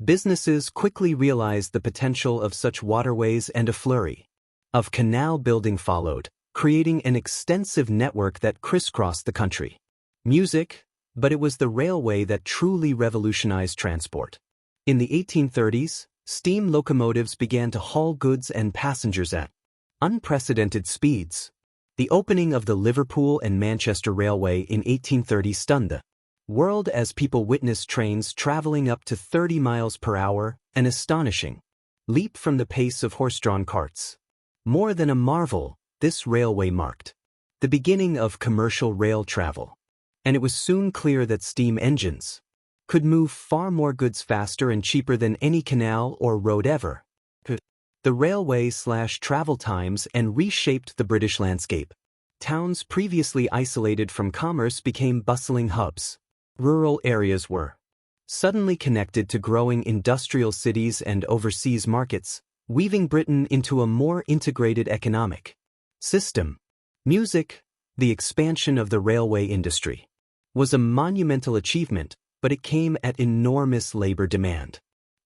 businesses quickly realized the potential of such waterways, and a flurry of canal building followed, creating an extensive network that crisscrossed the country. Music, but it was the railway that truly revolutionized transport. In the 1830s, steam locomotives began to haul goods and passengers at unprecedented speeds. The opening of the Liverpool and Manchester Railway in 1830 stunned the world as people witnessed trains traveling up to 30 miles per hour, an astonishing leap from the pace of horse-drawn carts. More than a marvel, this railway marked the beginning of commercial rail travel, and it was soon clear that steam engines could move far more goods faster and cheaper than any canal or road ever The railway/travel times and reshaped the British landscape. Towns previously isolated from commerce became bustling hubs. Rural areas were suddenly connected to growing industrial cities and overseas markets, weaving Britain into a more integrated economic system. Music, the expansion of the railway industry, was a monumental achievement, but it came at enormous labor demand.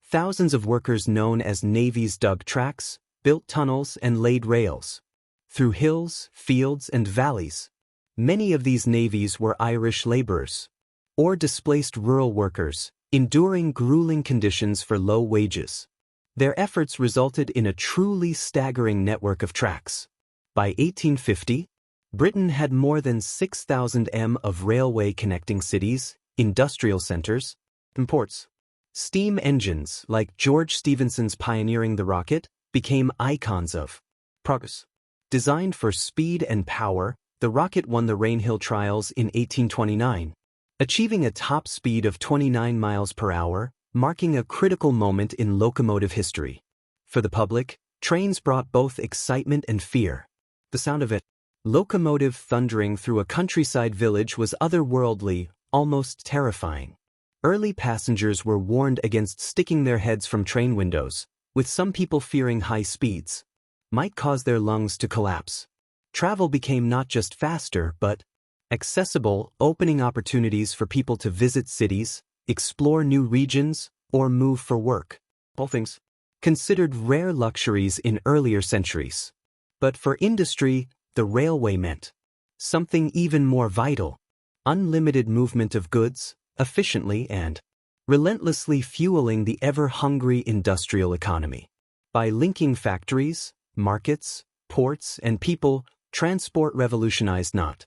Thousands of workers known as navies dug tracks, built tunnels and laid rails through hills, fields and valleys. Many of these navies were Irish laborers or displaced rural workers, enduring grueling conditions for low wages. Their efforts resulted in a truly staggering network of tracks. By 1850, Britain had more than 6,000 m of railway connecting cities, industrial centers, and ports. Steam engines, like George Stephenson's pioneering the rocket, became icons of progress. Designed for speed and power, the rocket won the Rainhill trials in 1829, achieving a top speed of 29 miles per hour, marking a critical moment in locomotive history. For the public, trains brought both excitement and fear. The sound of a locomotive thundering through a countryside village was otherworldly, almost terrifying. Early passengers were warned against sticking their heads from train windows, with some people fearing high speeds might cause their lungs to collapse. Travel became not just faster but accessible, opening opportunities for people to visit cities, explore new regions, or move for work. All things considered rare luxuries in earlier centuries. But for industry, the railway meant something even more vital: unlimited movement of goods, efficiently and relentlessly fueling the ever-hungry industrial economy. By linking factories, markets, ports, and people, transport revolutionized not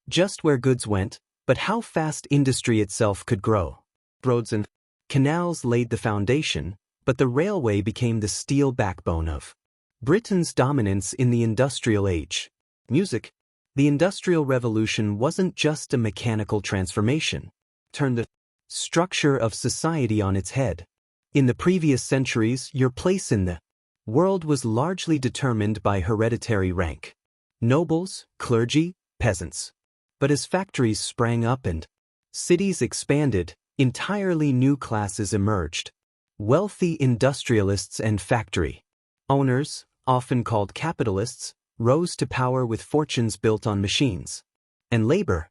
just where goods went, but how fast industry itself could grow. Roads and canals laid the foundation, but the railway became the steel backbone of Britain's dominance in the industrial age. Music. The Industrial Revolution wasn't just a mechanical transformation. It turned the structure of society on its head. In the previous centuries, your place in the world was largely determined by hereditary rank: nobles, clergy, peasants. But as factories sprang up and cities expanded, entirely new classes emerged. Wealthy industrialists and factory owners, often called capitalists, rose to power with fortunes built on machines and labor.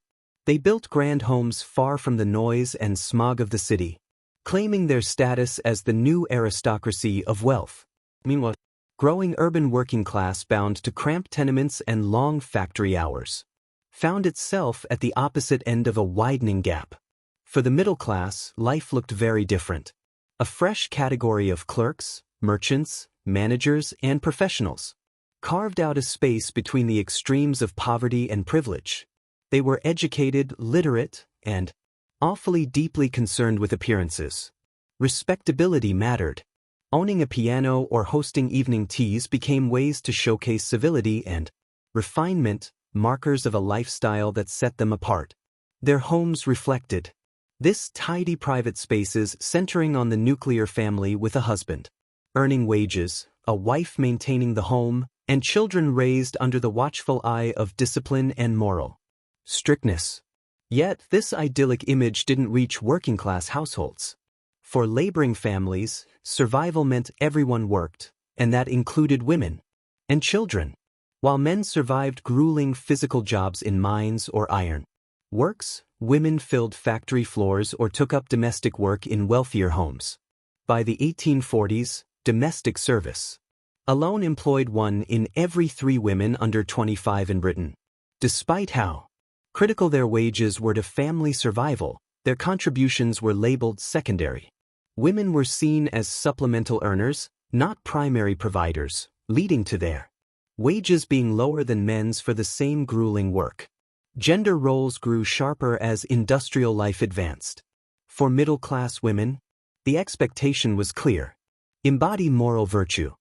They built grand homes far from the noise and smog of the city, claiming their status as the new aristocracy of wealth. Meanwhile, growing urban working class bound to cramped tenements and long factory hours found itself at the opposite end of a widening gap. For the middle class, life looked very different. A fresh category of clerks, merchants, managers, and professionals carved out a space between the extremes of poverty and privilege. They were educated, literate, and awfully deeply concerned with appearances. Respectability mattered. Owning a piano or hosting evening teas became ways to showcase civility and refinement, markers of a lifestyle that set them apart. Their homes reflected this: tidy private spaces centering on the nuclear family with a husband earning wages, a wife maintaining the home, and children raised under the watchful eye of discipline and moral strictness. Yet this idyllic image didn't reach working-class households. For laboring families, survival meant everyone worked, and that included women and children. While men survived grueling physical jobs in mines or iron works, women filled factory floors or took up domestic work in wealthier homes. By the 1840s, domestic service alone employed 1 in every 3 women under 25 in Britain. Despite how critical their wages were to family survival, their contributions were labeled secondary. Women were seen as supplemental earners, not primary providers, leading to their wages being lower than men's for the same grueling work. Gender roles grew sharper as industrial life advanced. For middle-class women, the expectation was clear: embody moral virtue,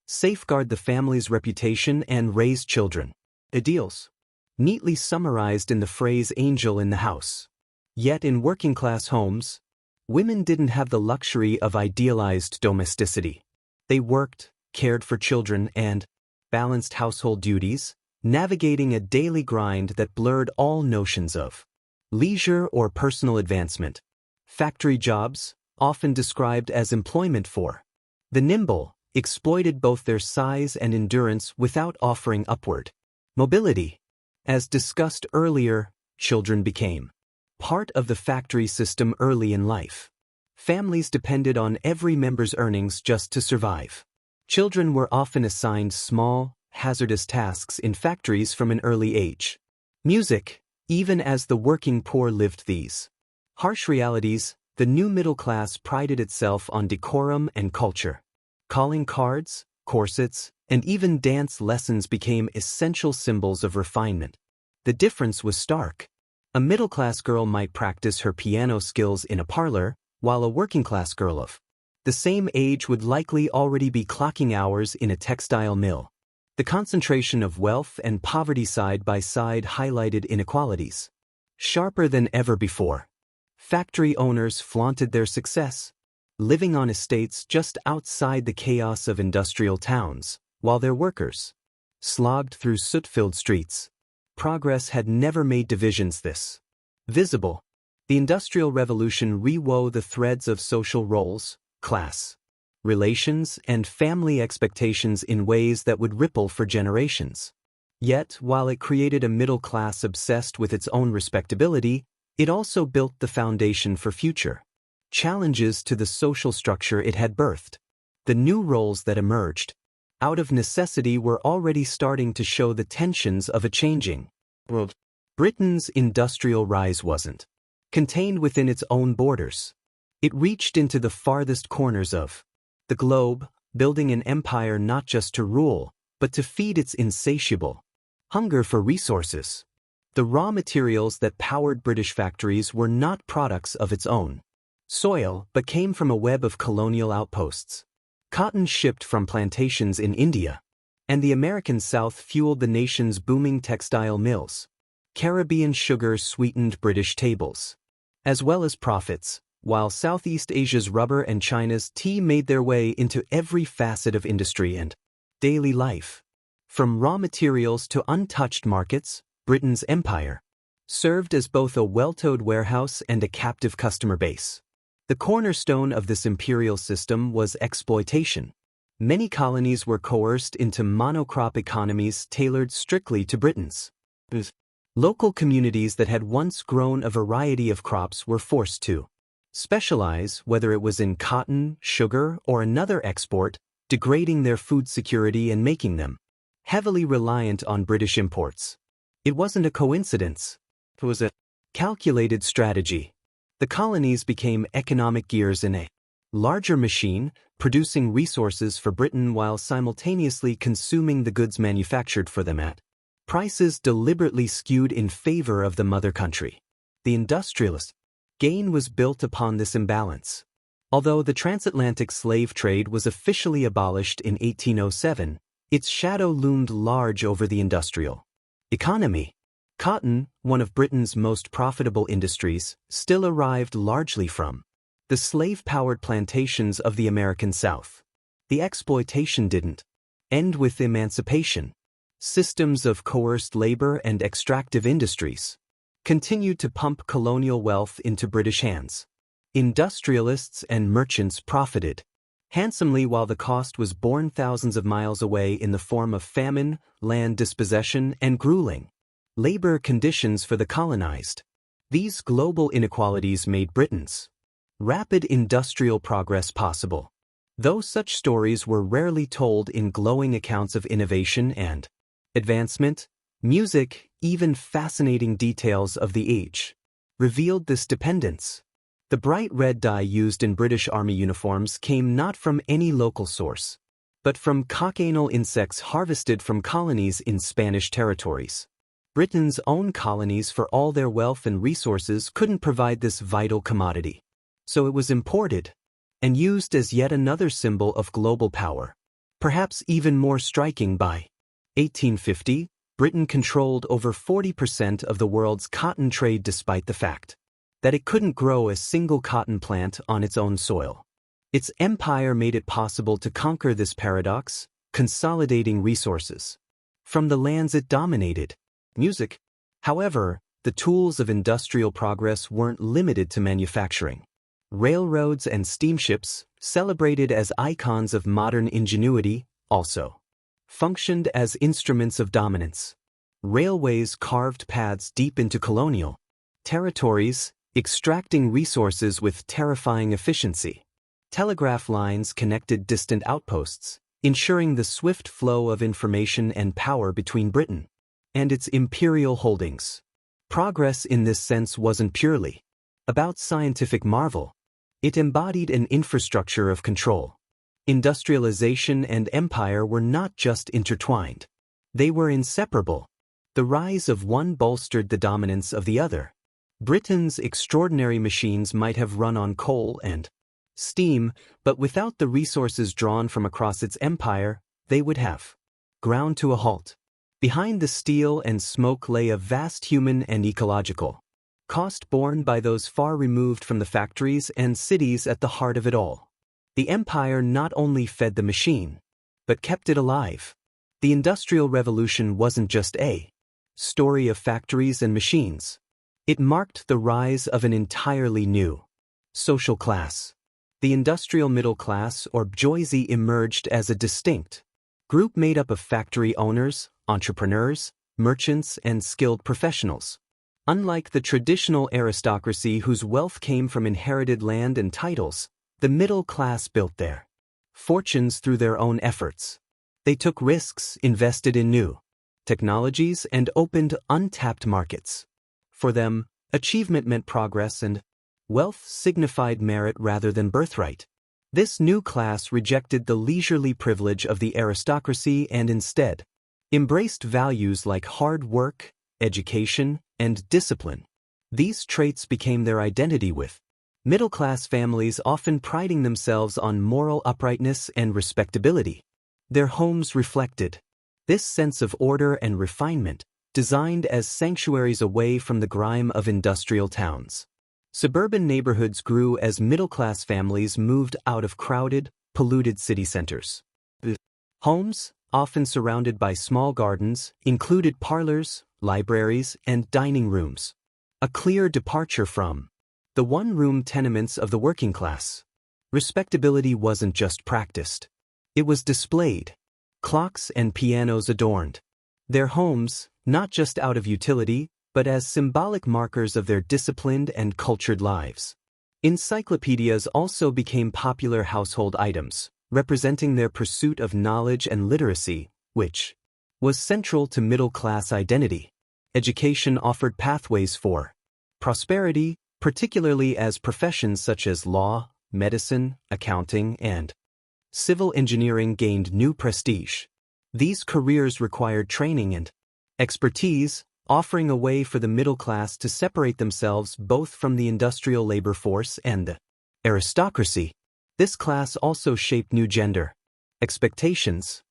safeguard the family's reputation, and raise children. Ideals neatly summarized in the phrase "angel in the house." Yet in working-class homes, women didn't have the luxury of idealized domesticity. They worked, cared for children, and balanced household duties, navigating a daily grind that blurred all notions of leisure or personal advancement. Factory jobs, often described as employment for the nimble, exploited both their size and endurance without offering upward mobility. As discussed earlier, children became part of the factory system early in life. Families depended on every member's earnings just to survive. Children were often assigned small, hazardous tasks in factories from an early age. Music, even as the working poor lived these harsh realities, the new middle class prided itself on decorum and culture. Calling cards, corsets, and even dance lessons became essential symbols of refinement. The difference was stark. A middle-class girl might practice her piano skills in a parlor, while a working-class girl of the same age would likely already be clocking hours in a textile mill. The concentration of wealth and poverty side by side highlighted inequalities sharper than ever before. Factory owners flaunted their success, living on estates just outside the chaos of industrial towns, while their workers slogged through soot-filled streets. Progress had never made divisions this visible. The Industrial Revolution rewove the threads of social roles, class relations, and family expectations in ways that would ripple for generations. Yet, while it created a middle class obsessed with its own respectability, it also built the foundation for future challenges to the social structure it had birthed. The new roles that emerged out of necessity were already starting to show the tensions of a changing world. Britain's industrial rise wasn't contained within its own borders. It reached into the farthest corners of the globe, building an empire not just to rule, but to feed its insatiable hunger for resources. The raw materials that powered British factories were not products of its own soil, but came from a web of colonial outposts. Cotton shipped from plantations in India, and the American South fueled the nation's booming textile mills. Caribbean sugar sweetened British tables, as well as profits, while Southeast Asia's rubber and China's tea made their way into every facet of industry and daily life. From raw materials to untouched markets, Britain's empire served as both a well-toed warehouse and a captive customer base. The cornerstone of this imperial system was exploitation. Many colonies were coerced into monocrop economies tailored strictly to Britain's. Local communities that had once grown a variety of crops were forced to specialize, whether it was in cotton, sugar, or another export, degrading their food security and making them heavily reliant on British imports. It wasn't a coincidence. It was a calculated strategy. The colonies became economic gears in a larger machine, producing resources for Britain while simultaneously consuming the goods manufactured for them at prices deliberately skewed in favor of the mother country. The industrialist gain was built upon this imbalance. Although the transatlantic slave trade was officially abolished in 1807, its shadow loomed large over the industrial economy. Cotton, one of Britain's most profitable industries, still arrived largely from the slave-powered plantations of the American South. The exploitation didn't end with emancipation. Systems of coerced labor and extractive industries continued to pump colonial wealth into British hands. Industrialists and merchants profited handsomely while the cost was borne thousands of miles away in the form of famine, land dispossession, and grueling labor conditions for the colonized. These global inequalities made Britain's rapid industrial progress possible, though such stories were rarely told in glowing accounts of innovation and advancement. Music, even fascinating details of the age, revealed this dependence. The bright red dye used in British Army uniforms came not from any local source, but from cochineal insects harvested from colonies in Spanish territories. Britain's own colonies, for all their wealth and resources, couldn't provide this vital commodity. So it was imported and used as yet another symbol of global power. Perhaps even more striking, by 1850, Britain controlled over 40% of the world's cotton trade despite the fact that it couldn't grow a single cotton plant on its own soil. Its empire made it possible to conquer this paradox, consolidating resources from the lands it dominated. Music. However, the tools of industrial progress weren't limited to manufacturing. Railroads and steamships, celebrated as icons of modern ingenuity, also functioned as instruments of dominance. Railways carved paths deep into colonial territories, extracting resources with terrifying efficiency. Telegraph lines connected distant outposts, ensuring the swift flow of information and power between Britain and its imperial holdings. Progress in this sense wasn't purely about scientific marvel. It embodied an infrastructure of control. Industrialization and empire were not just intertwined. They were inseparable. The rise of one bolstered the dominance of the other. Britain's extraordinary machines might have run on coal and steam, but without the resources drawn from across its empire, they would have ground to a halt. Behind the steel and smoke lay a vast human and ecological cost borne by those far removed from the factories and cities at the heart of it all. The empire not only fed the machine, but kept it alive. The Industrial Revolution wasn't just a story of factories and machines. It marked the rise of an entirely new social class. The industrial middle class, or bourgeoisie, emerged as a distinct group made up of factory owners, entrepreneurs, merchants, and skilled professionals. Unlike the traditional aristocracy whose wealth came from inherited land and titles, the middle class built their fortunes through their own efforts. They took risks, invested in new technologies, and opened untapped markets. For them, achievement meant progress, and wealth signified merit rather than birthright. This new class rejected the leisurely privilege of the aristocracy and instead embraced values like hard work, education, and discipline. These traits became their identity, with middle-class families often priding themselves on moral uprightness and respectability. Their homes reflected this sense of order and refinement, designed as sanctuaries away from the grime of industrial towns. Suburban neighborhoods grew as middle-class families moved out of crowded, polluted city centers. Homes, often surrounded by small gardens, included parlors, libraries, and dining rooms. A clear departure from the one-room tenements of the working class. Respectability wasn't just practiced. It was displayed. Clocks and pianos adorned their homes, not just out of utility, but as symbolic markers of their disciplined and cultured lives. Encyclopedias also became popular household items, representing their pursuit of knowledge and literacy, which was central to middle-class identity. Education offered pathways for prosperity, particularly as professions such as law, medicine, accounting, and civil engineering gained new prestige. These careers required training and expertise, offering a way for the middle class to separate themselves both from the industrial labor force and the aristocracy. This class also shaped new gender expectations.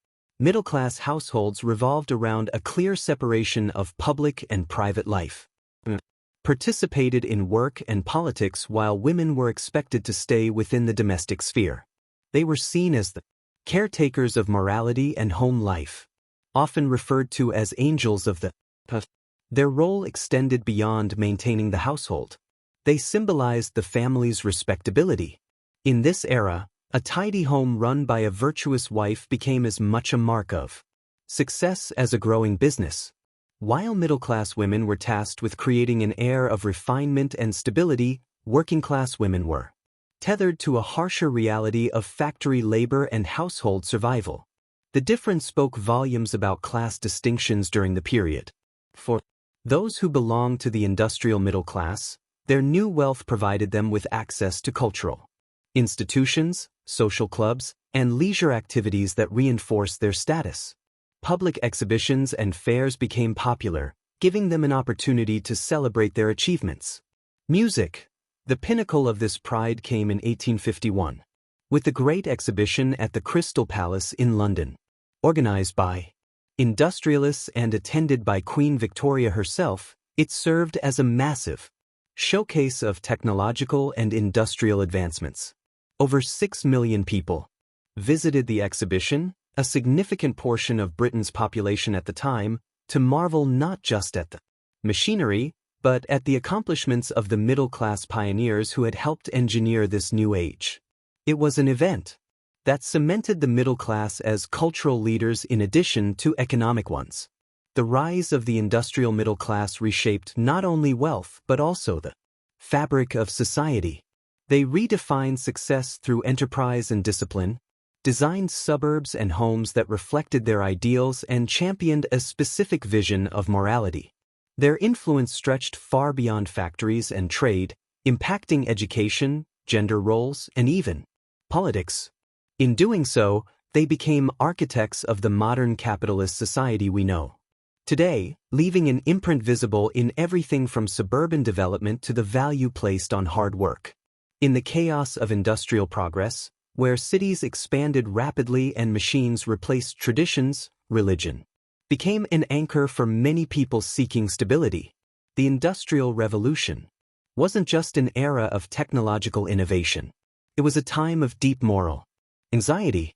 Middle-class households revolved around a clear separation of public and private life. Participated in work and politics while women were expected to stay within the domestic sphere. They were seen as the caretakers of morality and home life, often referred to as angels of the Their role extended beyond maintaining the household. They symbolized the family's respectability. In this era, a tidy home run by a virtuous wife became as much a mark of success as a growing business. While middle-class women were tasked with creating an air of refinement and stability, working-class women were tethered to a harsher reality of factory labor and household survival. The difference spoke volumes about class distinctions during the period. For those who belonged to the industrial middle class, their new wealth provided them with access to cultural institutions, social clubs, and leisure activities that reinforced their status. Public exhibitions and fairs became popular, giving them an opportunity to celebrate their achievements. Music. The pinnacle of this pride came in 1851, with the Great Exhibition at the Crystal Palace in London. Organized by industrialists and attended by Queen Victoria herself, it served as a massive showcase of technological and industrial advancements. Over 6 million people visited the exhibition, a significant portion of Britain's population at the time, to marvel not just at the machinery, but at the accomplishments of the middle-class pioneers who had helped engineer this new age. It was an event that cemented the middle class as cultural leaders in addition to economic ones. The rise of the industrial middle class reshaped not only wealth but also the fabric of society. They redefined success through enterprise and discipline, designed suburbs and homes that reflected their ideals, and championed a specific vision of morality. Their influence stretched far beyond factories and trade, impacting education, gender roles, and even politics. In doing so, they became architects of the modern capitalist society we know today, leaving an imprint visible in everything from suburban development to the value placed on hard work. In the chaos of industrial progress, where cities expanded rapidly and machines replaced traditions, religion became an anchor for many people seeking stability. The Industrial Revolution wasn't just an era of technological innovation. It was a time of deep moral anxiety.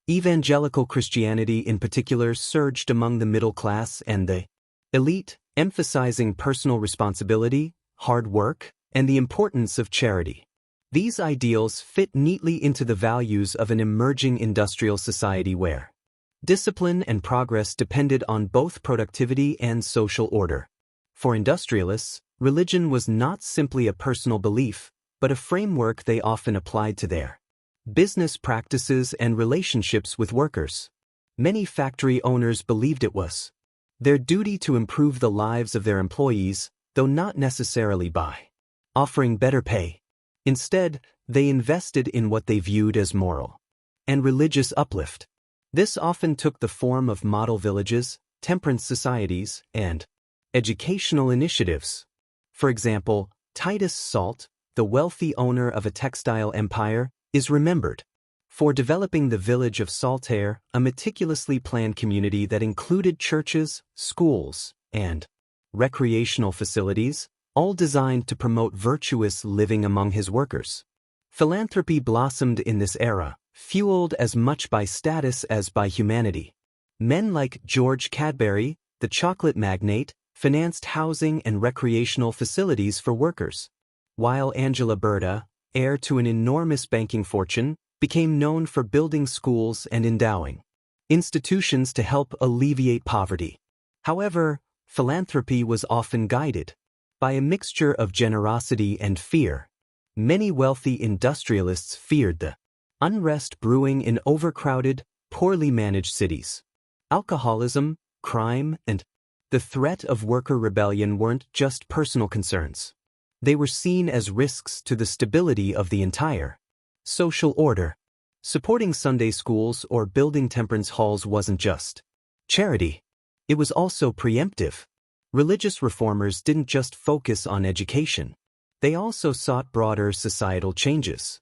Evangelical Christianity in particular surged among the middle class and the elite, emphasizing personal responsibility, hard work, and the importance of charity. These ideals fit neatly into the values of an emerging industrial society where discipline and progress depended on both productivity and social order. For industrialists, religion was not simply a personal belief, but a framework they often applied to their business practices and relationships with workers. Many factory owners believed it was their duty to improve the lives of their employees, though not necessarily by offering better pay. Instead, they invested in what they viewed as moral and religious uplift. This often took the form of model villages, temperance societies, and educational initiatives. For example, Titus Salt, the wealthy owner of a textile empire, is remembered for developing the village of Saltaire, a meticulously planned community that included churches, schools, and recreational facilities, all designed to promote virtuous living among his workers. Philanthropy blossomed in this era, fueled as much by status as by humanity. Men like George Cadbury, the chocolate magnate, financed housing and recreational facilities for workers, while Angela Berta, heir to an enormous banking fortune, became known for building schools and endowing institutions to help alleviate poverty. However, philanthropy was often guided by a mixture of generosity and fear. Many wealthy industrialists feared the unrest brewing in overcrowded, poorly managed cities. Alcoholism, crime, and the threat of worker rebellion weren't just personal concerns. They were seen as risks to the stability of the entire social order. Supporting Sunday schools or building temperance halls wasn't just charity. It was also preemptive. Religious reformers didn't just focus on education. They also sought broader societal changes.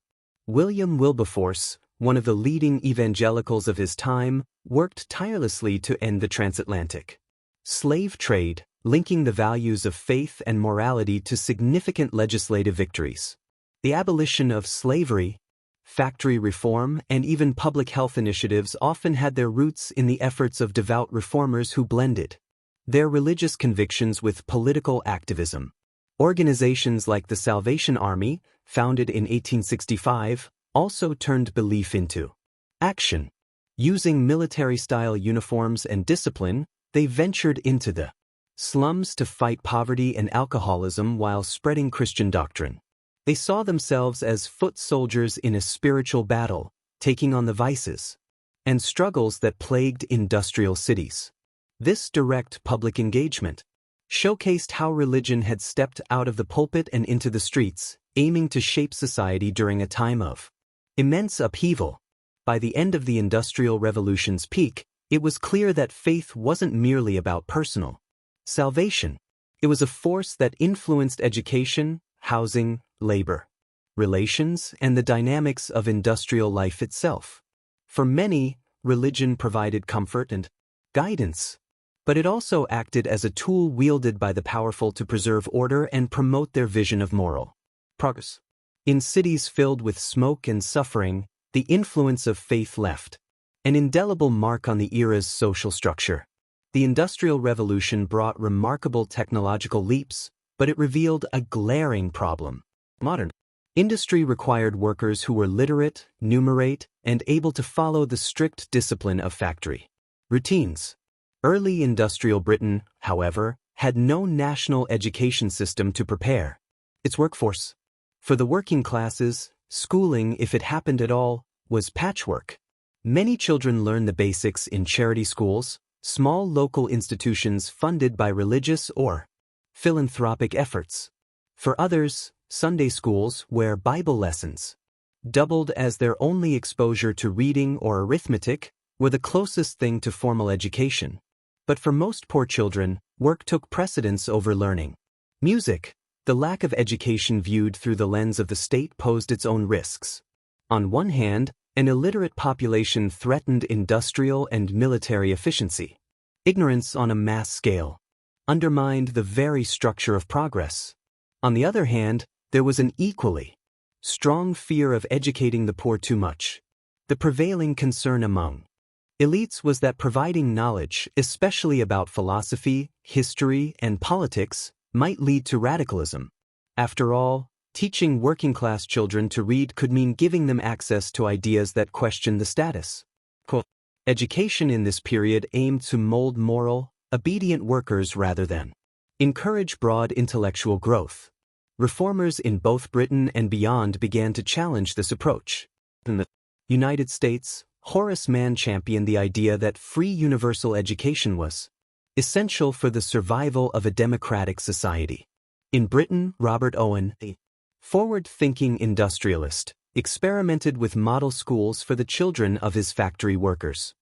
William Wilberforce, one of the leading evangelicals of his time, worked tirelessly to end the transatlantic slave trade, linking the values of faith and morality to significant legislative victories. The abolition of slavery, factory reform, and even public health initiatives often had their roots in the efforts of devout reformers who blended their religious convictions with political activism. Organizations like the Salvation Army, founded in 1865, also turned belief into action. Using military-style uniforms and discipline, they ventured into the slums to fight poverty and alcoholism while spreading Christian doctrine. They saw themselves as foot soldiers in a spiritual battle, taking on the vices and struggles that plagued industrial cities. This direct public engagement showcased how religion had stepped out of the pulpit and into the streets, aiming to shape society during a time of immense upheaval. By the end of the Industrial Revolution's peak, it was clear that faith wasn't merely about personal salvation. It was a force that influenced education, housing, labor relations, and the dynamics of industrial life itself. For many, religion provided comfort and guidance, but it also acted as a tool wielded by the powerful to preserve order and promote their vision of moral progress. In cities filled with smoke and suffering, the influence of faith left an indelible mark on the era's social structure. The Industrial Revolution brought remarkable technological leaps, but it revealed a glaring problem. Modern industry required workers who were literate, numerate, and able to follow the strict discipline of factory routines. Early industrial Britain, however, had no national education system to prepare its workforce. For the working classes, schooling, if it happened at all, was patchwork. Many children learn the basics in charity schools, small local institutions funded by religious or philanthropic efforts. For others, Sunday schools, where Bible lessons doubled as their only exposure to reading or arithmetic, were the closest thing to formal education. But for most poor children, work took precedence over learning. Music, the lack of education viewed through the lens of the state, posed its own risks. On one hand, an illiterate population threatened industrial and military efficiency. Ignorance on a mass scale undermined the very structure of progress. On the other hand, there was an equally strong fear of educating the poor too much. The prevailing concern among elites was that providing knowledge, especially about philosophy, history, and politics, might lead to radicalism. After all, teaching working-class children to read could mean giving them access to ideas that question the status quo. Education in this period aimed to mold moral, obedient workers rather than encourage broad intellectual growth. Reformers in both Britain and beyond began to challenge this approach. In the United States, Horace Mann championed the idea that free universal education was essential for the survival of a democratic society. In Britain, Robert Owen, a forward-thinking industrialist, experimented with model schools for the children of his factory workers.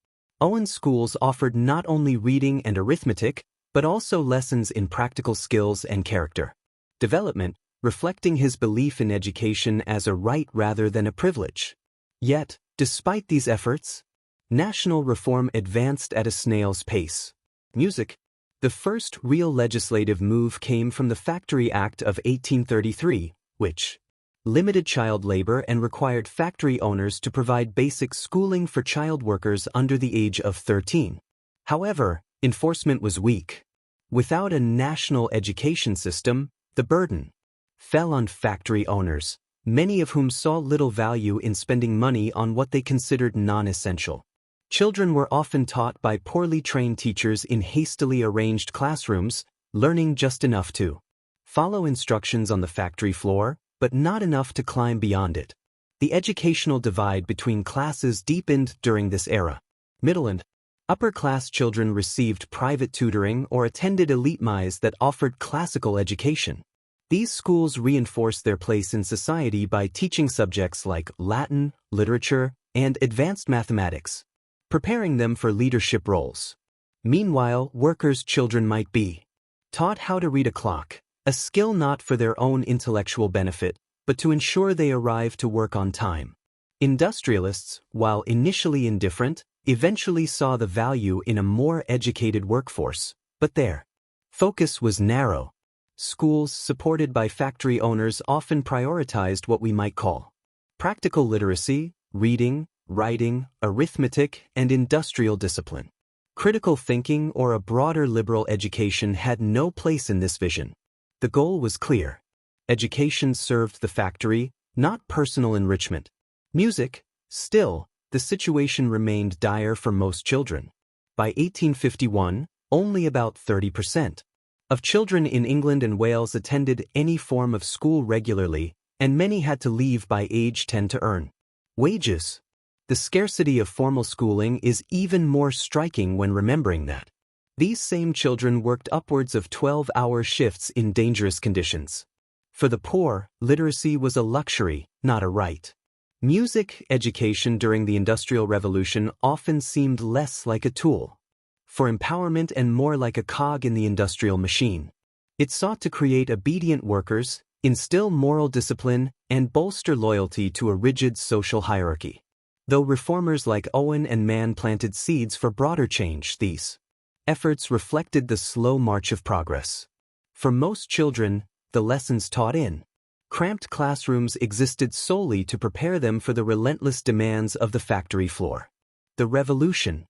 Owen's schools offered not only reading and arithmetic, but also lessons in practical skills and character development, reflecting his belief in education as a right rather than a privilege. Yet, despite these efforts, national reform advanced at a snail's pace. Music. The first real legislative move came from the Factory Act of 1833, which limited child labor and required factory owners to provide basic schooling for child workers under the age of 13. However, enforcement was weak. Without a national education system, the burden fell on factory owners, many of whom saw little value in spending money on what they considered non-essential. Children were often taught by poorly trained teachers in hastily arranged classrooms, learning just enough to follow instructions on the factory floor, but not enough to climb beyond it. The educational divide between classes deepened during this era. Middle and upper-class children received private tutoring or attended elite MIs that offered classical education. These schools reinforced their place in society by teaching subjects like Latin, literature, and advanced mathematics, preparing them for leadership roles. Meanwhile, workers' children might be taught how to read a clock, a skill not for their own intellectual benefit, but to ensure they arrive to work on time. Industrialists, while initially indifferent, eventually saw the value in a more educated workforce, but their focus was narrow. Schools supported by factory owners often prioritized what we might call practical literacy, reading, writing, arithmetic, and industrial discipline. Critical thinking or a broader liberal education had no place in this vision. The goal was clear. Education served the factory, not personal enrichment. Music, still, the situation remained dire for most children. By 1851, only about 30% of children in England and Wales attended any form of school regularly, and many had to leave by age 10 to earn wages. The scarcity of formal schooling is even more striking when remembering that these same children worked upwards of 12-hour shifts in dangerous conditions. For the poor, literacy was a luxury, not a right. Music education during the Industrial Revolution often seemed less like a tool for empowerment and more like a cog in the industrial machine. It sought to create obedient workers, instill moral discipline, and bolster loyalty to a rigid social hierarchy. Though reformers like Owen and Mann planted seeds for broader change, these efforts reflected the slow march of progress. For most children, the lessons taught in Cramped classrooms existed solely to prepare them for the relentless demands of the factory floor. The revolution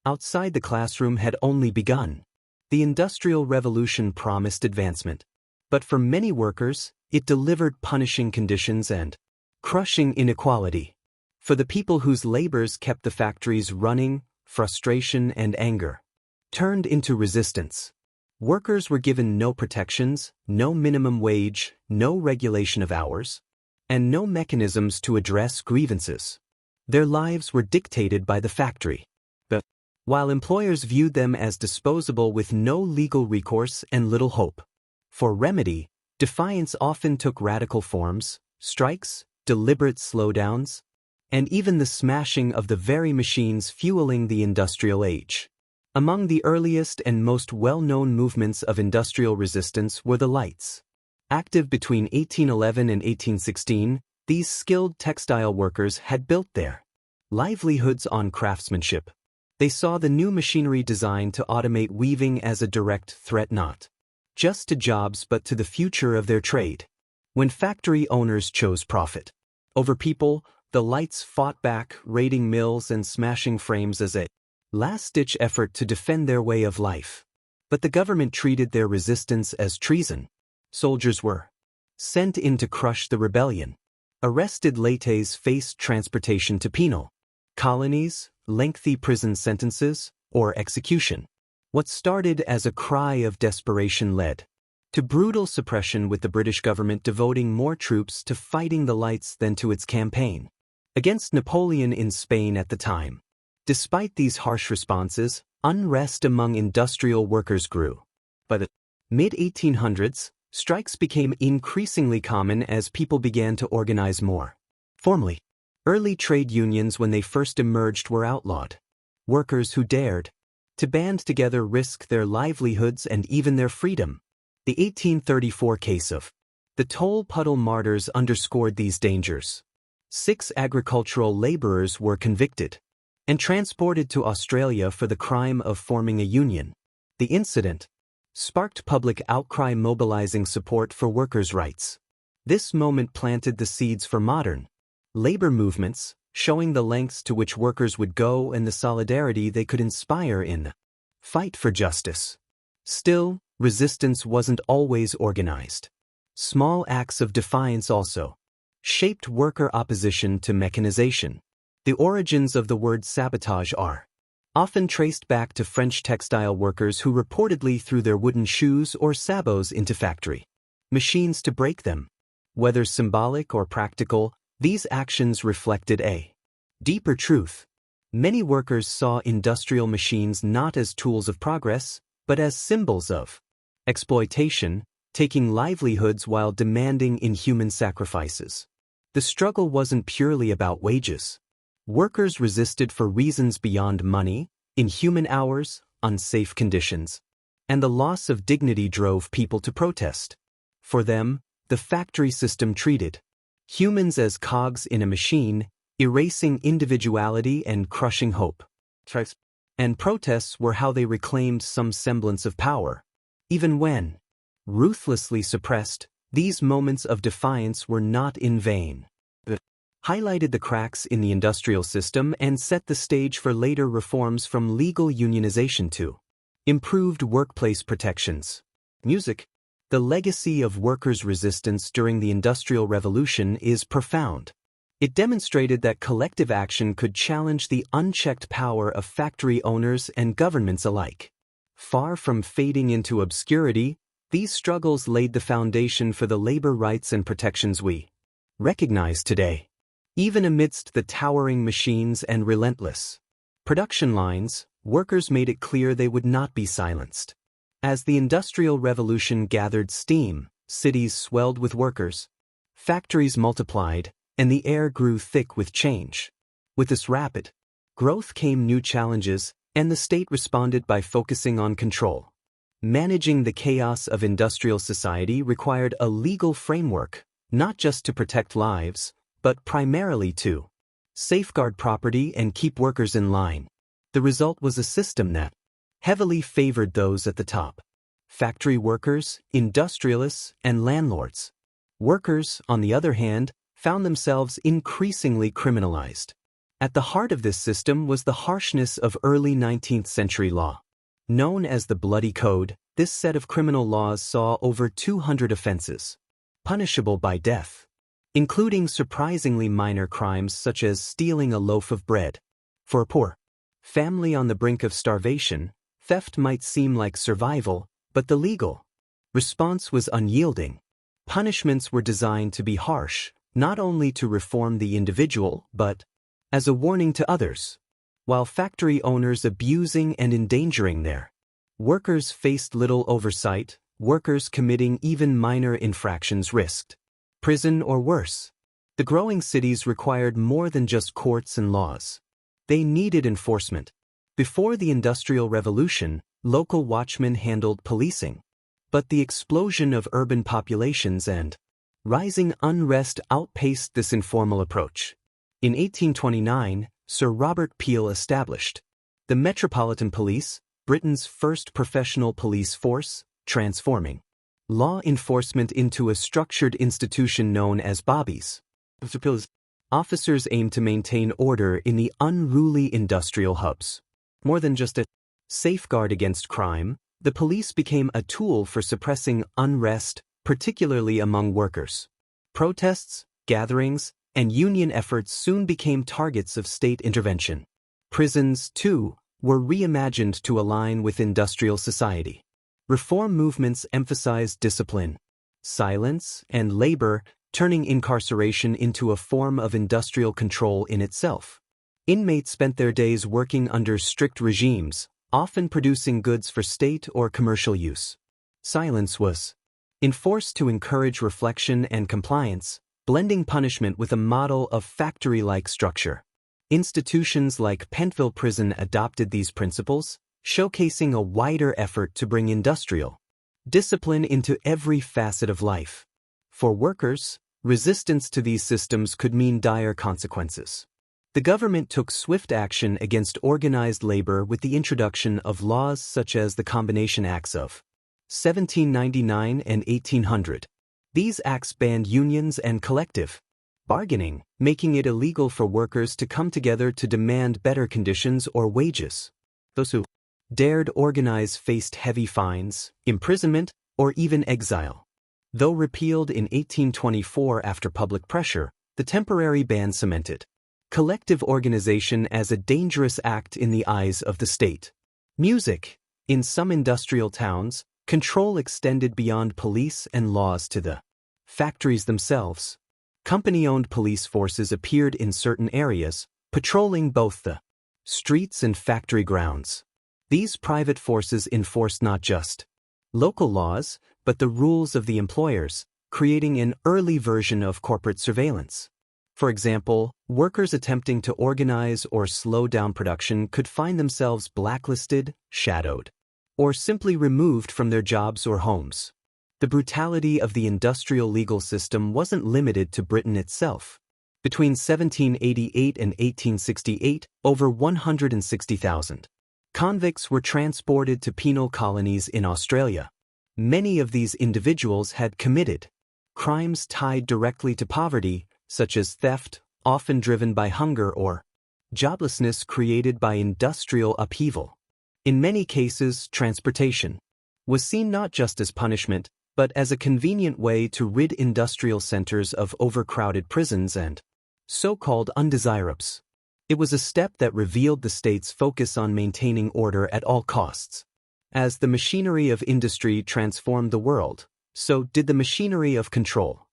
outside the classroom had only begun. The Industrial Revolution promised advancement, but for many workers, it delivered punishing conditions and crushing inequality. For the people whose labors kept the factories running, frustration and anger turned into resistance. Workers were given no protections, no minimum wage, no regulation of hours, and no mechanisms to address grievances. Their lives were dictated by the factory. But while employers viewed them as disposable with no legal recourse and little hope for remedy, defiance often took radical forms: strikes, deliberate slowdowns, and even the smashing of the very machines fueling the industrial age. Among the earliest and most well-known movements of industrial resistance were the Lights. Active between 1811 and 1816, these skilled textile workers had built their livelihoods on craftsmanship. They saw the new machinery designed to automate weaving as a direct threat not just to jobs but to the future of their trade. When factory owners chose profit over people, the Lights fought back, raiding mills and smashing frames as a last-ditch effort to defend their way of life. But the government treated their resistance as treason. Soldiers were sent in to crush the rebellion. Arrested lattes faced transportation to penal colonies, lengthy prison sentences, or execution. What started as a cry of desperation led to brutal suppression, with the British government devoting more troops to fighting the Lights than to its campaign against Napoleon in Spain at the time. Despite these harsh responses, unrest among industrial workers grew. By the mid-1800s, strikes became increasingly common as people began to organize more formally. Early trade unions, when they first emerged, were outlawed. Workers who dared to band together risked their livelihoods and even their freedom. The 1834 case of the Toll Puddle Martyrs underscored these dangers. 6 agricultural laborers were convicted and transported to Australia for the crime of forming a union. The incident sparked public outcry, mobilizing support for workers' rights. This moment planted the seeds for modern labor movements, showing the lengths to which workers would go and the solidarity they could inspire in the fight for justice. Still, resistance wasn't always organized. Small acts of defiance also shaped worker opposition to mechanization. The origins of the word sabotage are often traced back to French textile workers who reportedly threw their wooden shoes or sabots into factory machines to break them. Whether symbolic or practical, these actions reflected a deeper truth. Many workers saw industrial machines not as tools of progress, but as symbols of exploitation, taking livelihoods while demanding inhuman sacrifices. The struggle wasn't purely about wages. Workers resisted for reasons beyond money: inhuman hours, unsafe conditions, and the loss of dignity drove people to protest. For them, the factory system treated humans as cogs in a machine, erasing individuality and crushing hope. And protests were how they reclaimed some semblance of power. Even when ruthlessly suppressed, these moments of defiance were not in vain. Highlighted the cracks in the industrial system and set the stage for later reforms, from legal unionization to improved workplace protections. Music. The legacy of workers' resistance during the Industrial Revolution is profound. It demonstrated that collective action could challenge the unchecked power of factory owners and governments alike. Far from fading into obscurity, these struggles laid the foundation for the labor rights and protections we recognize today. Even amidst the towering machines and relentless production lines, workers made it clear they would not be silenced. As the Industrial Revolution gathered steam, cities swelled with workers, factories multiplied, and the air grew thick with change. With this rapid growth came new challenges, and the state responded by focusing on control. Managing the chaos of industrial society required a legal framework, not just to protect lives, but primarily to safeguard property and keep workers in line. The result was a system that heavily favored those at the top: factory workers, industrialists, and landlords. Workers, on the other hand, found themselves increasingly criminalized. At the heart of this system was the harshness of early 19th century law. Known as the Bloody Code, this set of criminal laws saw over 200 offenses, punishable by death, including surprisingly minor crimes such as stealing a loaf of bread. For a poor family on the brink of starvation, theft might seem like survival, but the legal response was unyielding. Punishments were designed to be harsh, not only to reform the individual, but as a warning to others. While factory owners abusing and endangering their workers faced little oversight, workers committing even minor infractions risked prison or worse. The growing cities required more than just courts and laws. They needed enforcement. Before the Industrial Revolution, local watchmen handled policing. But the explosion of urban populations and rising unrest outpaced this informal approach. In 1829, Sir Robert Peel established the Metropolitan Police, Britain's first professional police force, transforming law enforcement into a structured institution known as bobbies. Officers aimed to maintain order in the unruly industrial hubs. More than just a safeguard against crime, the police became a tool for suppressing unrest, particularly among workers. Protests, gatherings, and union efforts soon became targets of state intervention. Prisons, too, were reimagined to align with industrial society. Reform movements emphasized discipline, silence, and labor, turning incarceration into a form of industrial control in itself. Inmates spent their days working under strict regimes, often producing goods for state or commercial use. Silence was enforced to encourage reflection and compliance, blending punishment with a model of factory-like structure. Institutions like Pentville Prison adopted these principles, showcasing a wider effort to bring industrial discipline into every facet of life. For workers, resistance to these systems could mean dire consequences. The government took swift action against organized labor with the introduction of laws such as the Combination Acts of 1799 and 1800. These acts banned unions and collective bargaining, making it illegal for workers to come together to demand better conditions or wages. Those who dared organize faced heavy fines, imprisonment, or even exile. Though repealed in 1824 after public pressure, the temporary ban cemented collective organization as a dangerous act in the eyes of the state. Music. In some industrial towns, control extended beyond police and laws to the factories themselves. Company-owned police forces appeared in certain areas, patrolling both the streets and factory grounds. These private forces enforced not just local laws, but the rules of the employers, creating an early version of corporate surveillance. For example, workers attempting to organize or slow down production could find themselves blacklisted, shadowed, or simply removed from their jobs or homes. The brutality of the industrial legal system wasn't limited to Britain itself. Between 1788 and 1868, over 160,000 convicts were transported to penal colonies in Australia. Many of these individuals had committed crimes tied directly to poverty, such as theft, often driven by hunger, or joblessness created by industrial upheaval. In many cases, transportation was seen not just as punishment, but as a convenient way to rid industrial centers of overcrowded prisons and so-called undesirables. It was a step that revealed the state's focus on maintaining order at all costs. As the machinery of industry transformed the world, so did the machinery of control.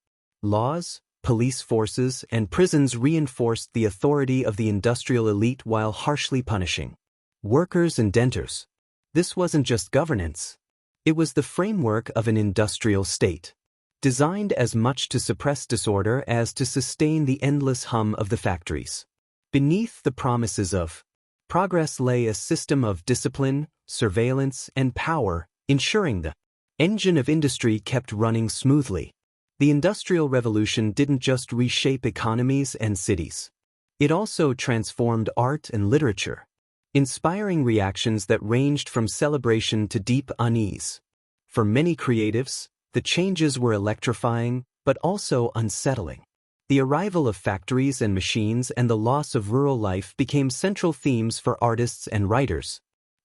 Laws, police forces, and prisons reinforced the authority of the industrial elite while harshly punishing workers and debtors. This wasn't just governance. It was the framework of an industrial state, designed as much to suppress disorder as to sustain the endless hum of the factories. Beneath the promises of progress lay a system of discipline, surveillance, and power, ensuring the engine of industry kept running smoothly. The Industrial Revolution didn't just reshape economies and cities. It also transformed art and literature, inspiring reactions that ranged from celebration to deep unease. For many creatives, the changes were electrifying, but also unsettling. The arrival of factories and machines and the loss of rural life became central themes for artists and writers,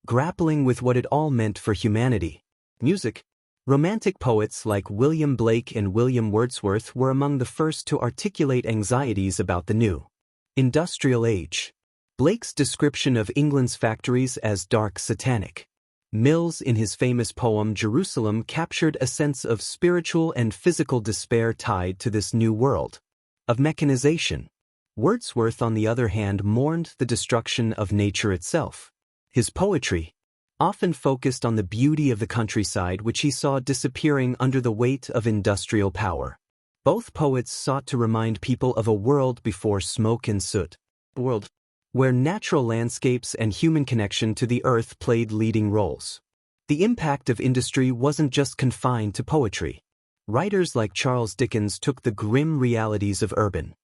grappling with what it all meant for humanity. Music. Romantic poets like William Blake and William Wordsworth were among the first to articulate anxieties about the new industrial age. Blake's description of England's factories as dark satanic mills in his famous poem Jerusalem captured a sense of spiritual and physical despair tied to this new world of mechanization. Wordsworth, on the other hand, mourned the destruction of nature itself. His poetry often focused on the beauty of the countryside, which he saw disappearing under the weight of industrial power. Both poets sought to remind people of a world before smoke and soot, a world where natural landscapes and human connection to the earth played leading roles. The impact of industry wasn't just confined to poetry. Writers like Charles Dickens took the grim realities of urban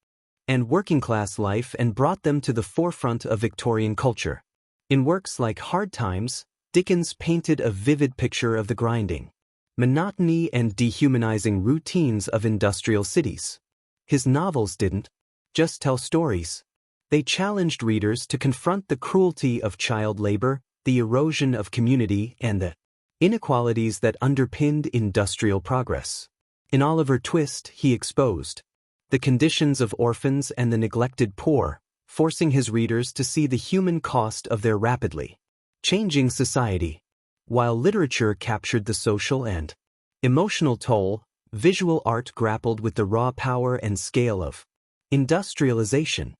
and working-class life and brought them to the forefront of Victorian culture. In works like Hard Times, Dickens painted a vivid picture of the grinding monotony and dehumanizing routines of industrial cities. His novels didn't just tell stories. They challenged readers to confront the cruelty of child labor, the erosion of community, and the inequalities that underpinned industrial progress. In Oliver Twist, he exposed the conditions of orphans and the neglected poor, forcing his readers to see the human cost of their rapidly changing society. While literature captured the social and emotional toll, visual art grappled with the raw power and scale of industrialization.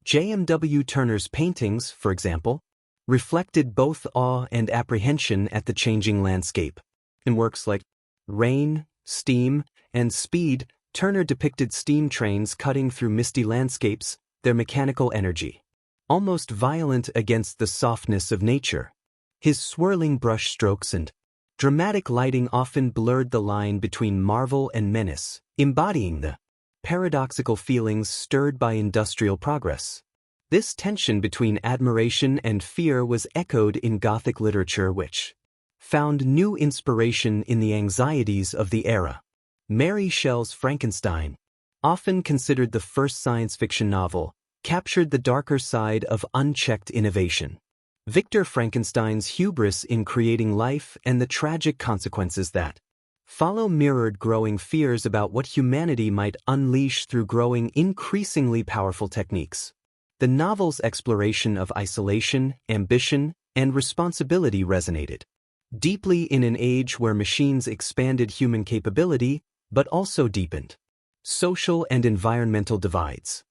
J.M.W. Turner's paintings, for example, reflected both awe and apprehension at the changing landscape. In works like Rain, Steam, and Speed, Turner depicted steam trains cutting through misty landscapes, their mechanical energy almost violent against the softness of nature. His swirling brush strokes and dramatic lighting often blurred the line between marvel and menace, embodying the paradoxical feelings stirred by industrial progress. This tension between admiration and fear was echoed in Gothic literature, which found new inspiration in the anxieties of the era. Mary Shelley's Frankenstein, often considered the first science fiction novel, captured the darker side of unchecked innovation. Victor Frankenstein's hubris in creating life and the tragic consequences that follow mirrored growing fears about what humanity might unleash through growing increasingly powerful techniques. The novel's exploration of isolation, ambition, and responsibility resonated deeply in an age where machines expanded human capability but also deepened social and environmental divides.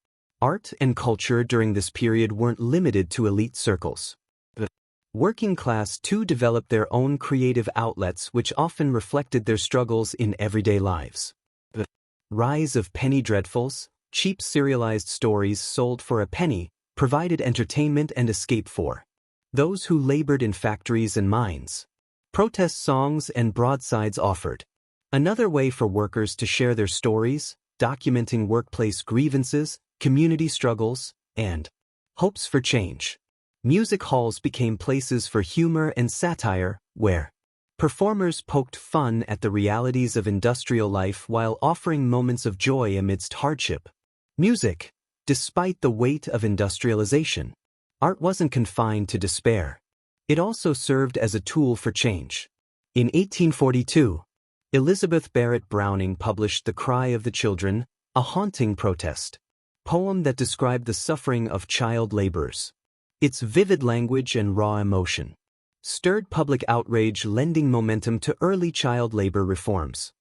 Art and culture during this period weren't limited to elite circles. The working class too developed their own creative outlets, which often reflected their struggles in everyday lives. The rise of penny dreadfuls, cheap serialized stories sold for a penny, provided entertainment and escape for those who labored in factories and mines. Protest songs and broadsides offered another way for workers to share their stories, documenting workplace grievances, community struggles, and hopes for change. Music halls became places for humor and satire, where performers poked fun at the realities of industrial life while offering moments of joy amidst hardship. Music, despite the weight of industrialization, art wasn't confined to despair. It also served as a tool for change. In 1842, Elizabeth Barrett Browning published The Cry of the Children, a haunting protest poem that described the suffering of child laborers. Its vivid language and raw emotion stirred public outrage, lending momentum to early child labor reforms.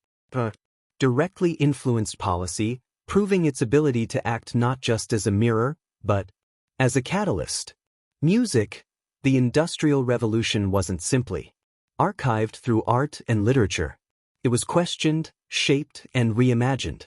Directly influenced policy, proving its ability to act not just as a mirror, but as a catalyst. Music. The Industrial Revolution wasn't simply archived through art and literature. It was questioned, shaped, and reimagined.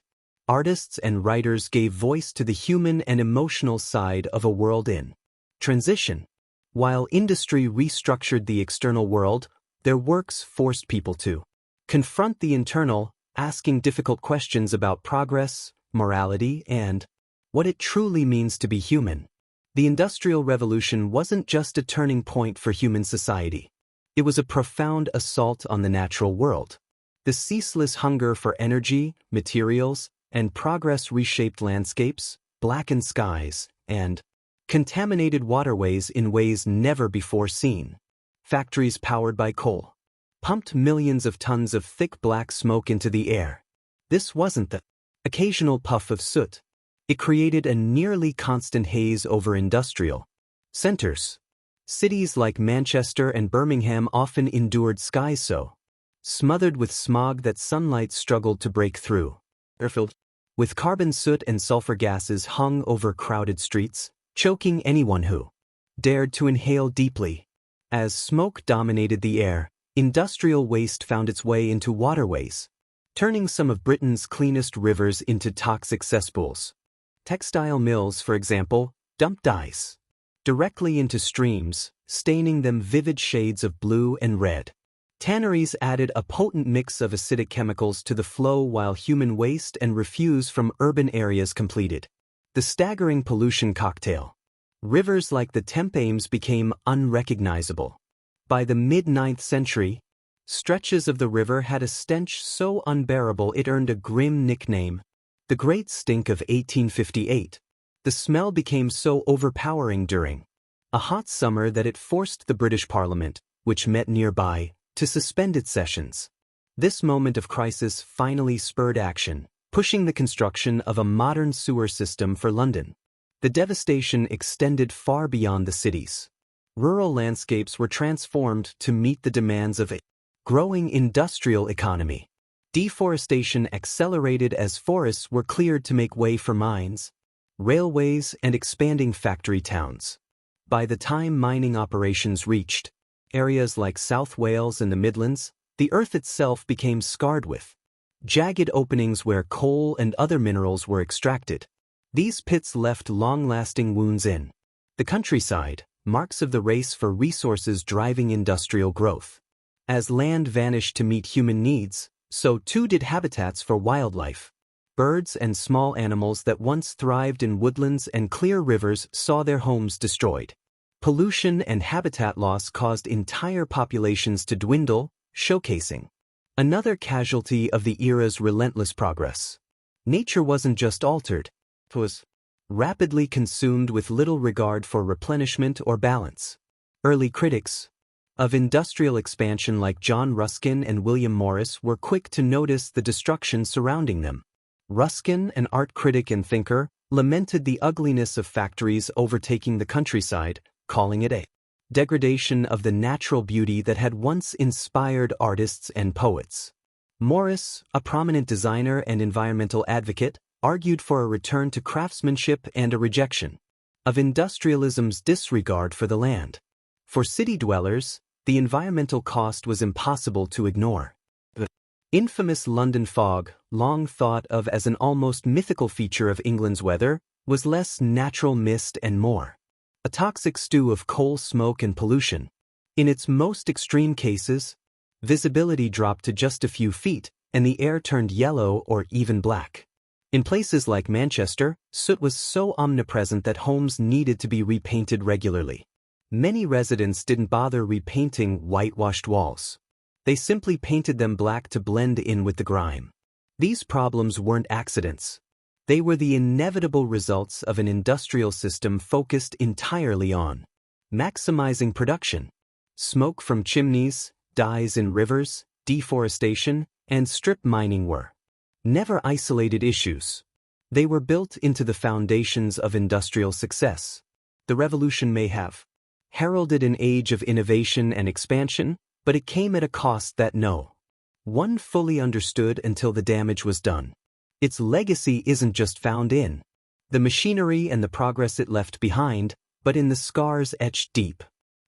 Artists and writers gave voice to the human and emotional side of a world in transition. While industry restructured the external world, their works forced people to confront the internal, asking difficult questions about progress, morality, and what it truly means to be human. The Industrial Revolution wasn't just a turning point for human society. It was a profound assault on the natural world. The ceaseless hunger for energy, materials, and progress reshaped landscapes, blackened skies, and contaminated waterways in ways never before seen. Factories powered by coal pumped millions of tons of thick black smoke into the air. This wasn't the occasional puff of soot. It created a nearly constant haze over industrial centers. Cities like Manchester and Birmingham often endured skies so smothered with smog that sunlight struggled to break through. Air-filled with carbon soot and sulfur gases hung over crowded streets, choking anyone who dared to inhale deeply. As smoke dominated the air, industrial waste found its way into waterways, turning some of Britain's cleanest rivers into toxic cesspools. Textile mills, for example, dumped dyes directly into streams, staining them vivid shades of blue and red. Tanneries added a potent mix of acidic chemicals to the flow while human waste and refuse from urban areas completed the staggering pollution cocktail. Rivers like the Thames became unrecognizable. By the mid-9th century, stretches of the river had a stench so unbearable it earned a grim nickname, the Great Stink of 1858. The smell became so overpowering during a hot summer that it forced the British Parliament, which met nearby, to suspend its sessions. This moment of crisis finally spurred action, pushing the construction of a modern sewer system for London. The devastation extended far beyond the cities. Rural landscapes were transformed to meet the demands of a growing industrial economy. Deforestation accelerated as forests were cleared to make way for mines, railways, and expanding factory towns. By the time mining operations reached areas like South Wales and the Midlands, the earth itself became scarred with jagged openings where coal and other minerals were extracted. These pits left long-lasting wounds in the countryside, marks of the race for resources driving industrial growth. As land vanished to meet human needs, so too did habitats for wildlife. Birds and small animals that once thrived in woodlands and clear rivers saw their homes destroyed. Pollution and habitat loss caused entire populations to dwindle, showcasing another casualty of the era's relentless progress. Nature wasn't just altered, it was rapidly consumed with little regard for replenishment or balance. Early critics of industrial expansion like John Ruskin and William Morris were quick to notice the destruction surrounding them. Ruskin, an art critic and thinker, lamented the ugliness of factories overtaking the countryside, calling it a degradation of the natural beauty that had once inspired artists and poets. Morris, a prominent designer and environmental advocate, argued for a return to craftsmanship and a rejection of industrialism's disregard for the land. For city dwellers, the environmental cost was impossible to ignore. The infamous London fog, long thought of as an almost mythical feature of England's weather, was less natural mist and more a toxic stew of coal smoke and pollution. In its most extreme cases, visibility dropped to just a few feet, and the air turned yellow or even black. In places like Manchester, soot was so omnipresent that homes needed to be repainted regularly. Many residents didn't bother repainting whitewashed walls. They simply painted them black to blend in with the grime. These problems weren't accidents. They were the inevitable results of an industrial system focused entirely on maximizing production. Smoke from chimneys, dyes in rivers, deforestation, and strip mining were never isolated issues. They were built into the foundations of industrial success. The revolution may have heralded an age of innovation and expansion, but it came at a cost that no one fully understood until the damage was done. Its legacy isn't just found in the machinery and the progress it left behind, but in the scars etched deep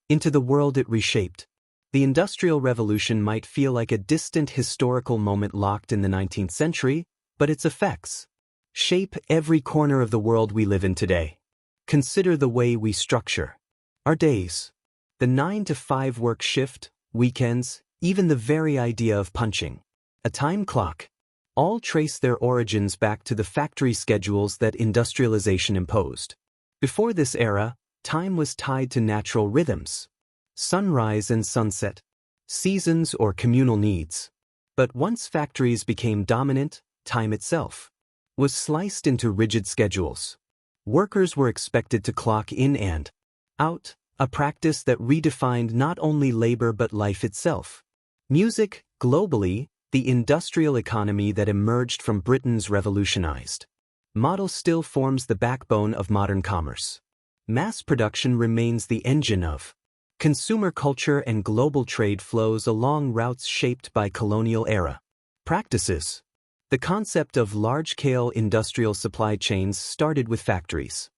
into the world it reshaped. The Industrial Revolution might feel like a distant historical moment locked in the 19th century, but its effects shape every corner of the world we live in today. Consider the way we structure our days. The 9-to-5 work shift, weekends, even the very idea of punching a time clock, all trace their origins back to the factory schedules that industrialization imposed. Before this era, time was tied to natural rhythms, sunrise and sunset, seasons or communal needs. But once factories became dominant, time itself was sliced into rigid schedules. Workers were expected to clock in and out, a practice that redefined not only labor but life itself. Music, globally, the industrial economy that emerged from Britain's revolutionized model still forms the backbone of modern commerce. Mass production remains the engine of consumer culture, and global trade flows along routes shaped by colonial-era practices. The concept of large-scale industrial supply chains started with factories,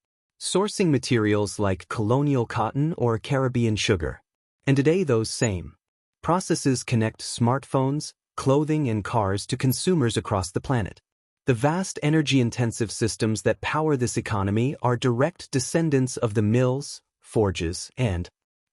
sourcing materials like colonial cotton or Caribbean sugar. And today those same processes connect smartphones, clothing, and cars to consumers across the planet. The vast energy-intensive systems that power this economy are direct descendants of the mills, forges, and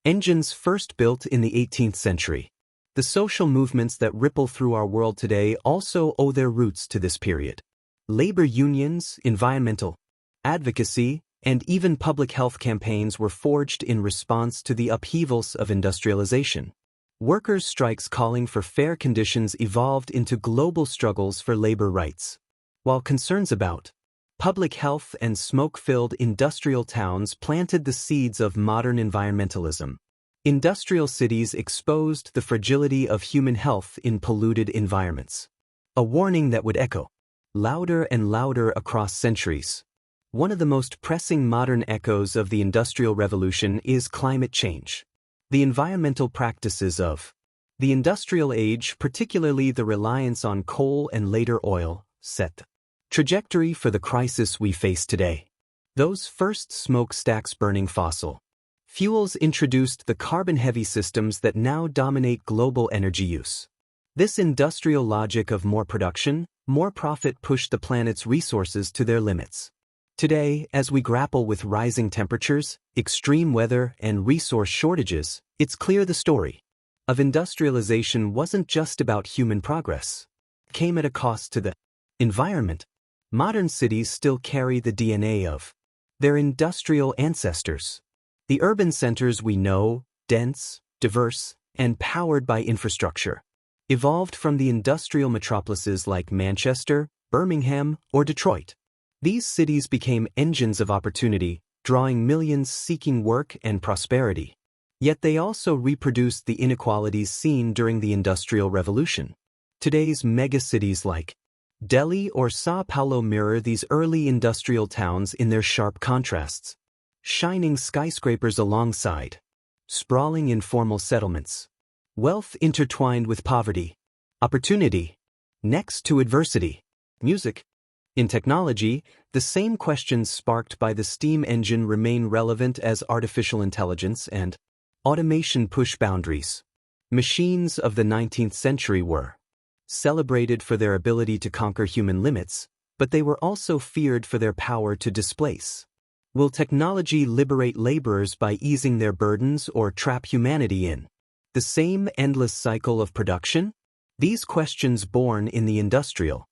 engines first built in the 18th century. The social movements that ripple through our world today also owe their roots to this period. Labor unions, environmental advocacy, and even public health campaigns were forged in response to the upheavals of industrialization. Workers' strikes calling for fair conditions evolved into global struggles for labor rights, while concerns about public health and smoke-filled industrial towns planted the seeds of modern environmentalism. Industrial cities exposed the fragility of human health in polluted environments, a warning that would echo louder and louder across centuries. One of the most pressing modern echoes of the Industrial Revolution is climate change. The environmental practices of the industrial age, particularly the reliance on coal and later oil, set the trajectory for the crisis we face today. Those first smokestacks burning fossil fuels introduced the carbon-heavy systems that now dominate global energy use. This industrial logic of more production, more profit pushed the planet's resources to their limits. Today, as we grapple with rising temperatures, extreme weather, and resource shortages, it's clear the story of industrialization wasn't just about human progress. It came at a cost to the environment. Modern cities still carry the DNA of their industrial ancestors. The urban centers we know, dense, diverse, and powered by infrastructure, evolved from the industrial metropolises like Manchester, Birmingham, or Detroit. These cities became engines of opportunity, drawing millions seeking work and prosperity. Yet they also reproduced the inequalities seen during the Industrial Revolution. Today's megacities like Delhi or Sao Paulo mirror these early industrial towns in their sharp contrasts. Shining skyscrapers alongside sprawling informal settlements. Wealth intertwined with poverty. Opportunity next to adversity. Music. In technology, the same questions sparked by the steam engine remain relevant as artificial intelligence and automation push boundaries. Machines of the 19th century were celebrated for their ability to conquer human limits, but they were also feared for their power to displace. Will technology liberate laborers by easing their burdens or trap humanity in the same endless cycle of production? These questions born in the Industrial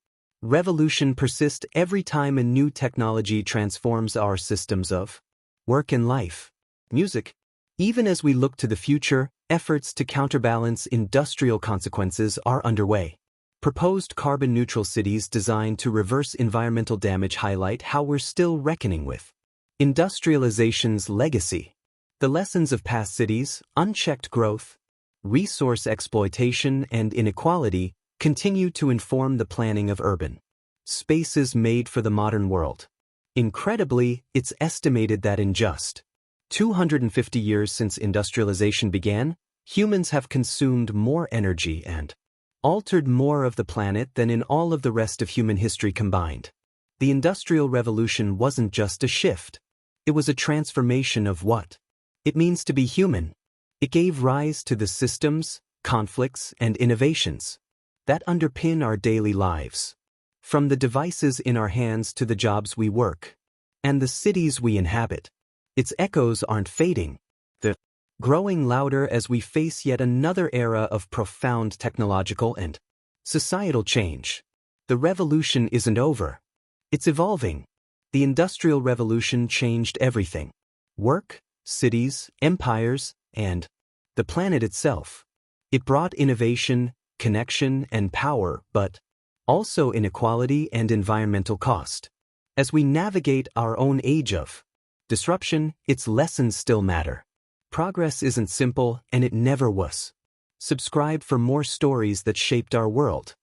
Revolution persist every time a new technology transforms our systems of work and life. Music. Even as we look to the future, efforts to counterbalance industrial consequences are underway. Proposed carbon-neutral cities designed to reverse environmental damage highlight how we're still reckoning with industrialization's legacy. The lessons of past cities, unchecked growth, resource exploitation, and inequality continue to inform the planning of urban spaces made for the modern world. Incredibly, it's estimated that in just 250 years since industrialization began, humans have consumed more energy and altered more of the planet than in all of the rest of human history combined. The Industrial Revolution wasn't just a shift. It was a transformation of what it means to be human. It gave rise to the systems, conflicts, and innovations that underpin our daily lives. From the devices in our hands to the jobs we work, and the cities we inhabit, its echoes aren't fading. They're growing louder as we face yet another era of profound technological and societal change. The revolution isn't over. It's evolving. The Industrial Revolution changed everything: work, cities, empires, and the planet itself. It brought innovation, connection and power, but also inequality and environmental cost. As we navigate our own age of disruption, its lessons still matter. Progress isn't simple, and it never was. Subscribe for more stories that shaped our world.